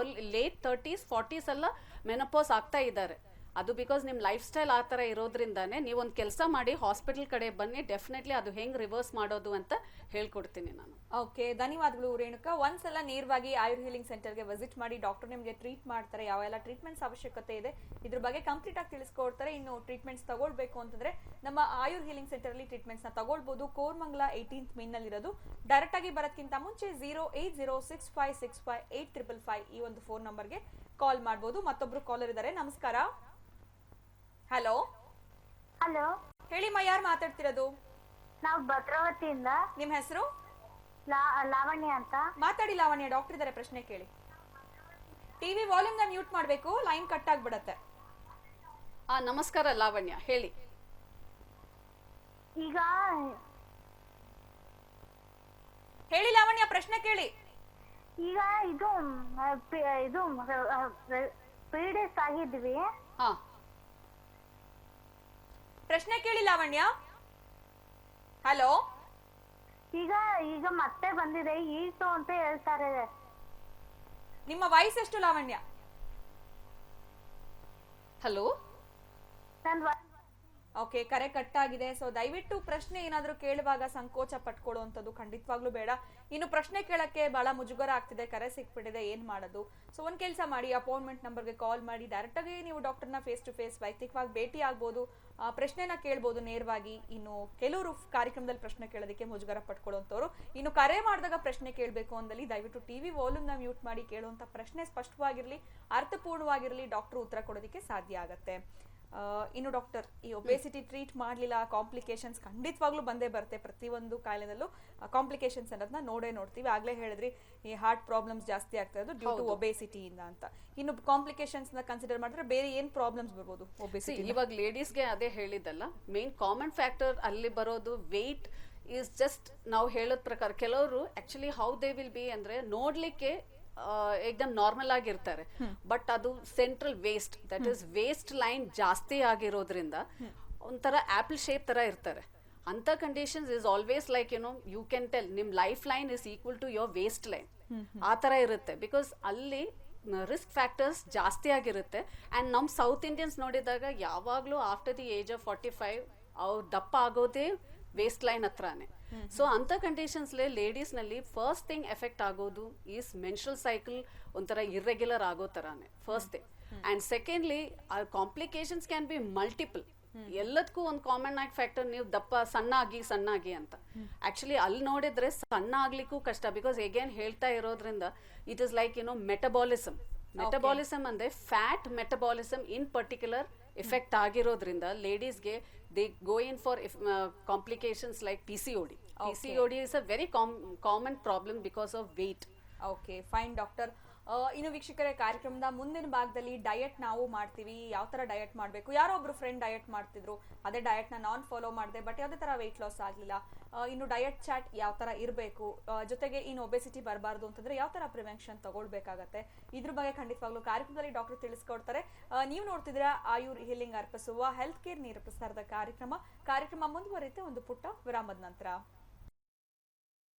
ಲೇಟ್ 30s 40s ಎಲ್ಲ ಮೆನಪಾಸ್ ಆಗ್ತಾ ಇದ್ದಾರೆ. ಅದು ಬಿಕಾಸ್ ನಿಮ್ಮ ಲೈಫ್ ಸ್ಟೈಲ್ ಆ ಥರ ಇರೋದ್ರಿಂದಾನೆ. ನೀವೊಂದು ಕೆಲಸ ಮಾಡಿ ಹಾಸ್ಪಿಟಲ್ ಕಡೆ ಬನ್ನಿ, ಡೆಫಿನೆಟ್ಲಿ ಅದು ಹೆಂಗೆ ರಿವರ್ಸ್ ಮಾಡೋದು ಅಂತ ಹೇಳ್ಕೊಡ್ತೀನಿ ನಾನು. ಓಕೆ, ಧನ್ಯವಾದಗಳು ರೇಣುಕಾ. ಒಂದ್ಸಲ ನೇರವಾಗಿ ಆಯುರ್ ಹೀಲಿಂಗ್ ಸೆಂಟರ್ಗೆ ವಿಸಿಟ್ ಮಾಡಿ, ಡಾಕ್ಟರ್ ನಿಮಗೆ ಟ್ರೀಟ್ ಮಾಡ್ತಾರೆ. ಯಾವೆಲ್ಲ ಟ್ರೀಟ್ಮೆಂಟ್ಸ್ ಅವಶ್ಯಕತೆ ಇದೆ ಇದ್ರ ಬಗ್ಗೆ ಕಂಪ್ಲೀಟ್ ಆಗಿ ತಿಳಿಸ್ಕೊಡ್ತಾರೆ. ಇನ್ನು ಟ್ರೀಟ್ಮೆಂಟ್ಸ್ ತಗೊಳ್ಬೇಕು ಅಂತಂದ್ರೆ ನಮ್ಮ ಆಯುರ್ ಹೀಲಿಂಗ್ ಸೆಂಟರ್ ಅಲ್ಲಿ ಟ್ರೀಟ್ಮೆಂಟ್ಸ್ ನ ತಗೊಳ್ಬಹುದು. ಕೋರ್ಮಂಗಲ 18th ಮೇನ್ ನಲ್ಲಿ ಇರೋದು. ಡೈರೆಕ್ಟ್ ಆಗಿ ಬರೋದಕ್ಕಿಂತ ಮುಂಚೆ 08065658555 ಈ ಒಂದು ಫೋನ್ ನಂಬರ್ಗೆ ಕಾಲ್ ಮಾಡಬಹುದು. ಮತ್ತೊಬ್ರು ಕಾಲರ್ ಇದ್ದಾರೆ. ನಮಸ್ಕಾರ. ಹಲೋ ಹಲೋ, ಹೇಳಿಮ್ಮ, ಯಾರು ಮಾತಾಡ್ತಿರೋದು? ನಾವು ಭದ್ರಾವತಿಯಿಂದ. ನಿಮ್ಮ ಹೆಸರು? ಲಾವಣ್ಯ ಅಂತ. ಮಾತಾಡಿ ಲಾವಣ್ಯ, ಡಾಕ್ಟರ್ ಇದ್ದಾರೆ, ಪ್ರಶ್ನೆ ಕೇಳಿ. ಟಿವಿ ವಾಲ್ಯೂಮ್ ನ ಮ್ಯೂಟ್ ಮಾಡಬೇಕು, ಲೈನ್ ಕಟ್ ಆಗ್ಬಿಡತ್ತೆ. ನಮಸ್ಕಾರ ಲಾವಣ್ಯ, ಹೇಳಿ. ಈಗ ಹೇಳಿ ಲಾವಣ್ಯ, ಪ್ರಶ್ನೆ ಕೇಳಿ. ಈಗ ಇದು ಪೀರಿಯಡ್ಸ್ ಆಗಿದ್ವಿ. ಪ್ರಶ್ನೆ ಕೇಳಿ ಲಾವಣ್ಯ. ಹಲೋ, ಈಗ ಮತ್ತೆ ಬಂದಿದೆ, ಈಟು ಅಂತ ಹೇಳ್ತಾರೆ. ನಿಮ್ಮ ವಯಸ್ಸೆಷ್ಟು ಲಾವಣ್ಯ? ಹಲೋ, ಓಕೆ, ಕರೆ ಕಟ್ ಆಗಿದೆ. ಸೊ ದಯವಿಟ್ಟು ಪ್ರಶ್ನೆ ಏನಾದ್ರೂ ಕೇಳುವಾಗ ಸಂಕೋಚ ಪಟ್ಕೊಳ್ಳುವಂಥದ್ದು ಖಂಡಿತವಾಗ್ಲೂ ಬೇಡ. ಇನ್ನು ಪ್ರಶ್ನೆ ಕೇಳಕ್ಕೆ ಬಹಳ ಮುಜುಗರ ಆಗ್ತಿದೆ, ಕರೆ ಸಿಕ್ಬಿಟ್ಟಿದೆ, ಏನ್ ಮಾಡೋದು? ಸೊ ಒಂದ್ ಕೆಲಸ ಮಾಡಿ, ಅಪಾಯಿಂಟ್ಮೆಂಟ್ ನಂಬರ್ಗೆ ಕಾಲ್ ಮಾಡಿ, ಡೈರೆಕ್ಟ್ ಆಗಿ ನೀವು ಡಾಕ್ಟರ್ನ ಫೇಸ್ ಟು ಫೇಸ್ ವೈಯಕ್ತಿಕವಾಗಿ ಭೇಟಿ ಆಗ್ಬೋದು, ಪ್ರಶ್ನೆನ ಕೇಳ್ಬೋದು ನೇರವಾಗಿ. ಇನ್ನು ಕೆಲವರು ಕಾರ್ಯಕ್ರಮದಲ್ಲಿ ಪ್ರಶ್ನೆ ಕೇಳೋದಕ್ಕೆ ಮುಜುಗರ ಪಟ್ಕೊಳ್ಳುವಂಥವ್ರು. ಇನ್ನು ಕರೆ ಮಾಡಿದಾಗ ಪ್ರಶ್ನೆ ಕೇಳಬೇಕು ಅಂದಲ್ಲಿ ದಯವಿಟ್ಟು ಟಿವಿ ವಾಲ್ಯೂಮ್ನ ಮ್ಯೂಟ್ ಮಾಡಿ ಕೇಳುವಂಥ ಪ್ರಶ್ನೆ ಸ್ಪಷ್ಟವಾಗಿರಲಿ, ಅರ್ಥಪೂರ್ಣವಾಗಿರಲಿ, ಡಾಕ್ಟರ್ ಉತ್ತರ ಕೊಡೋದಕ್ಕೆ ಸಾಧ್ಯ ಆಗತ್ತೆ. ಇನ್ನು ಡಾಕ್ಟರ್, ಈ ಒಬೇಸಿಟಿ ಟ್ರೀಟ್ ಮಾಡಲಿಲ್ಲ, ಕಾಂಪ್ಲಿಕೇಶನ್ಸ್ ಖಂಡಿತವಾಗ್ಲೂ ಬಂದೇ ಬರುತ್ತೆ. ಪ್ರತಿಯೊಂದು ಕಾಯಿಲೆನಲ್ಲೂ ಕಾಂಪ್ಲಿಕೇಶನ್ಸ್ ಅನ್ನೋದನ್ನ ನೋಡ್ತೀವಿ. ಆಗ್ಲೇ ಹೇಳಿದ್ರಿ, ಈ ಹಾರ್ಟ್ ಪ್ರಾಬ್ಲಮ್ಸ್ ಜಾಸ್ತಿ ಆಗ್ತಾ ಇರೋದು ಡ್ಯೂ ಟು ಒಬೇಸಿಟಿಯಿಂದ ಅಂತ. ಇನ್ನು ಕಾಂಪ್ಲಿಕೇಶನ್ಸ್ ನ ಕನ್ಸಿಡರ್ ಮಾಡಿದ್ರೆ ಬೇರೆ ಏನ್ ಪ್ರಾಬ್ಲಮ್ಸ್ ಬರ್ಬೋದು ಒಬೇಸಿಟಿ? ಇವಾಗ ಲೇಡೀಸ್ಗೆ ಅದೇ ಹೇಳಿದ್ದಲ್ಲ, ಮೇನ್ ಕಾಮನ್ ಫ್ಯಾಕ್ಟರ್ ಅಲ್ಲಿ ಬರೋದು ವೆಯ್ಟ್ ಈಸ್ ಜಸ್ಟ್. ನಾವು ಹೇಳೋದ್ ಪ್ರಕಾರ ಕೆಲವರು actually how they will be ಅಂದ್ರೆ ನೋಡ್ಲಿಕ್ಕೆ ಏಕ್ದಮ್ ನಾರ್ಮಲ್ ಆಗಿರ್ತಾರೆ, ಬಟ್ ಅದು central waist, that is waist line ಜಾಸ್ತಿ ಆಗಿರೋದ್ರಿಂದ ಒಂಥರ ಆಪಲ್ ಶೇಪ್ ತರ ಇರ್ತಾರೆ. ಅಂತ conditions is always like you can tell ನಿಮ್ life line is equal to your waist line, ಆ ತರ ಇರುತ್ತೆ. ಬಿಕಾಸ್ ಅಲ್ಲಿ ರಿಸ್ಕ್ ಫ್ಯಾಕ್ಟರ್ಸ್ ಜಾಸ್ತಿ ಆಗಿರುತ್ತೆ. ಅಂಡ್ ನಮ್ ಸೌತ್ ಇಂಡಿಯನ್ಸ್ ನೋಡಿದಾಗ ಯಾವಾಗ್ಲೂ ಆಫ್ಟರ್ ದಿ ಏಜ್ ಆಫ್ 45 ಅವ್ರು ದಪ್ಪ ಆಗೋದೇ ವೇಸ್ಟ್ ಲೈನ್ ಹತ್ರನೇ. ಸೊ ಅಂತ ಕಂಡೀಷನ್ಸ್ ಲೇಡೀಸ್ ನಲ್ಲಿ ಫಸ್ಟ್ ಥಿಂಗ್ ಎಫೆಕ್ಟ್ ಆಗೋದು ಈಸ್ ಮೆನ್ಸ್ಟ್ರಲ್ ಸೈಕಲ್ ಒಂಥರ ಇರ್ರೆಗ್ಯುಲರ್ ಆಗೋ ತರಾನೇ first thing. And secondly complications can be multiple. ಎಲ್ಲದಕ್ಕೂ ಒಂದು ಕಾಮನ್ ಆಗಿ ಫ್ಯಾಕ್ಟರ್, ನೀವು ದಪ್ಪ ಸಣ್ಣಾಗಿ ಅಂತ. ಆಕ್ಚುಲಿ ಅಲ್ಲಿ ನೋಡಿದ್ರೆ ಸಣ್ಣ ಆಗ್ಲಿಕ್ಕೂ ಕಷ್ಟ, ಬಿಕಾಸ್ ಎಗೇನ್ ಹೇಳ್ತಾ ಇರೋದ್ರಿಂದ ಇಟ್ ಇಸ್ ಲೈಕ್ ಮೆಟಬಾಲಿಸಮ್ ಅಂದ್ರೆ fat metabolism in particular effect ಆಗಿರೋದ್ರಿಂದ ಲೇಡೀಸ್ಗೆ they go in for complications like PCOD. PCOD is a very common problem because of weight. Okay, fine doctor. ಇನ್ನು ವೀಕ್ಷಕರೇ, ಕಾರ್ಯಕ್ರಮದ ಮುಂದಿನ ಭಾಗದಲ್ಲಿ ಡಯಟ್ ನಾವು ಮಾಡ್ತೀವಿ. ಯಾವ ತರ ಡಯಟ್ ಮಾಡಬೇಕು, ಯಾರೋ ಒಬ್ರು ಫ್ರೆಂಡ್ ಡಯಟ್ ಮಾಡ್ತಿದ್ರು, ಅದೇ ಡಯಟ್ ನಾನ್ ಫಾಲೋ ಮಾಡಿದೆ, ಬಟ್ ಯಾವುದೇ ತರ ವೆಯ್ಟ್ ಲಾಸ್ ಆಗಲಿಲ್ಲ. ಇನ್ನು ಡಯಟ್ ಚಾರ್ಟ್ ಯಾವ ತರ ಇರಬೇಕು, ಜೊತೆಗೆ ಇನ್ನು ಒಬೆಸಿಟಿ ಬರಬಾರ್ದು ಅಂತಂದ್ರೆ ಯಾವ ತರ ಪ್ರಿವೆನ್ಷನ್ ತಗೊಳ್ಬೇಕಾಗತ್ತೆ, ಇದ್ರ ಬಗ್ಗೆ ಖಂಡಿತವಾಗ್ಲೂ ಕಾರ್ಯಕ್ರಮದಲ್ಲಿ ಡಾಕ್ಟರ್ ತಿಳಿಸ್ಕೊಡ್ತಾರೆ. ನೀವು ನೋಡ್ತಿದ್ದೀರಾ ಆಯುರ್ ಹೀಲಿಂಗ್ ಅರ್ಪಿಸುವ ಹೆಲ್ತ್ ಕೇರ್ ನೇರ ಪ್ರಸಾರದ ಕಾರ್ಯಕ್ರಮ ಮುಂದುವರಿಯುತ್ತೆ ಒಂದು ಪುಟ್ಟ ವಿರಾಮದ ನಂತರ.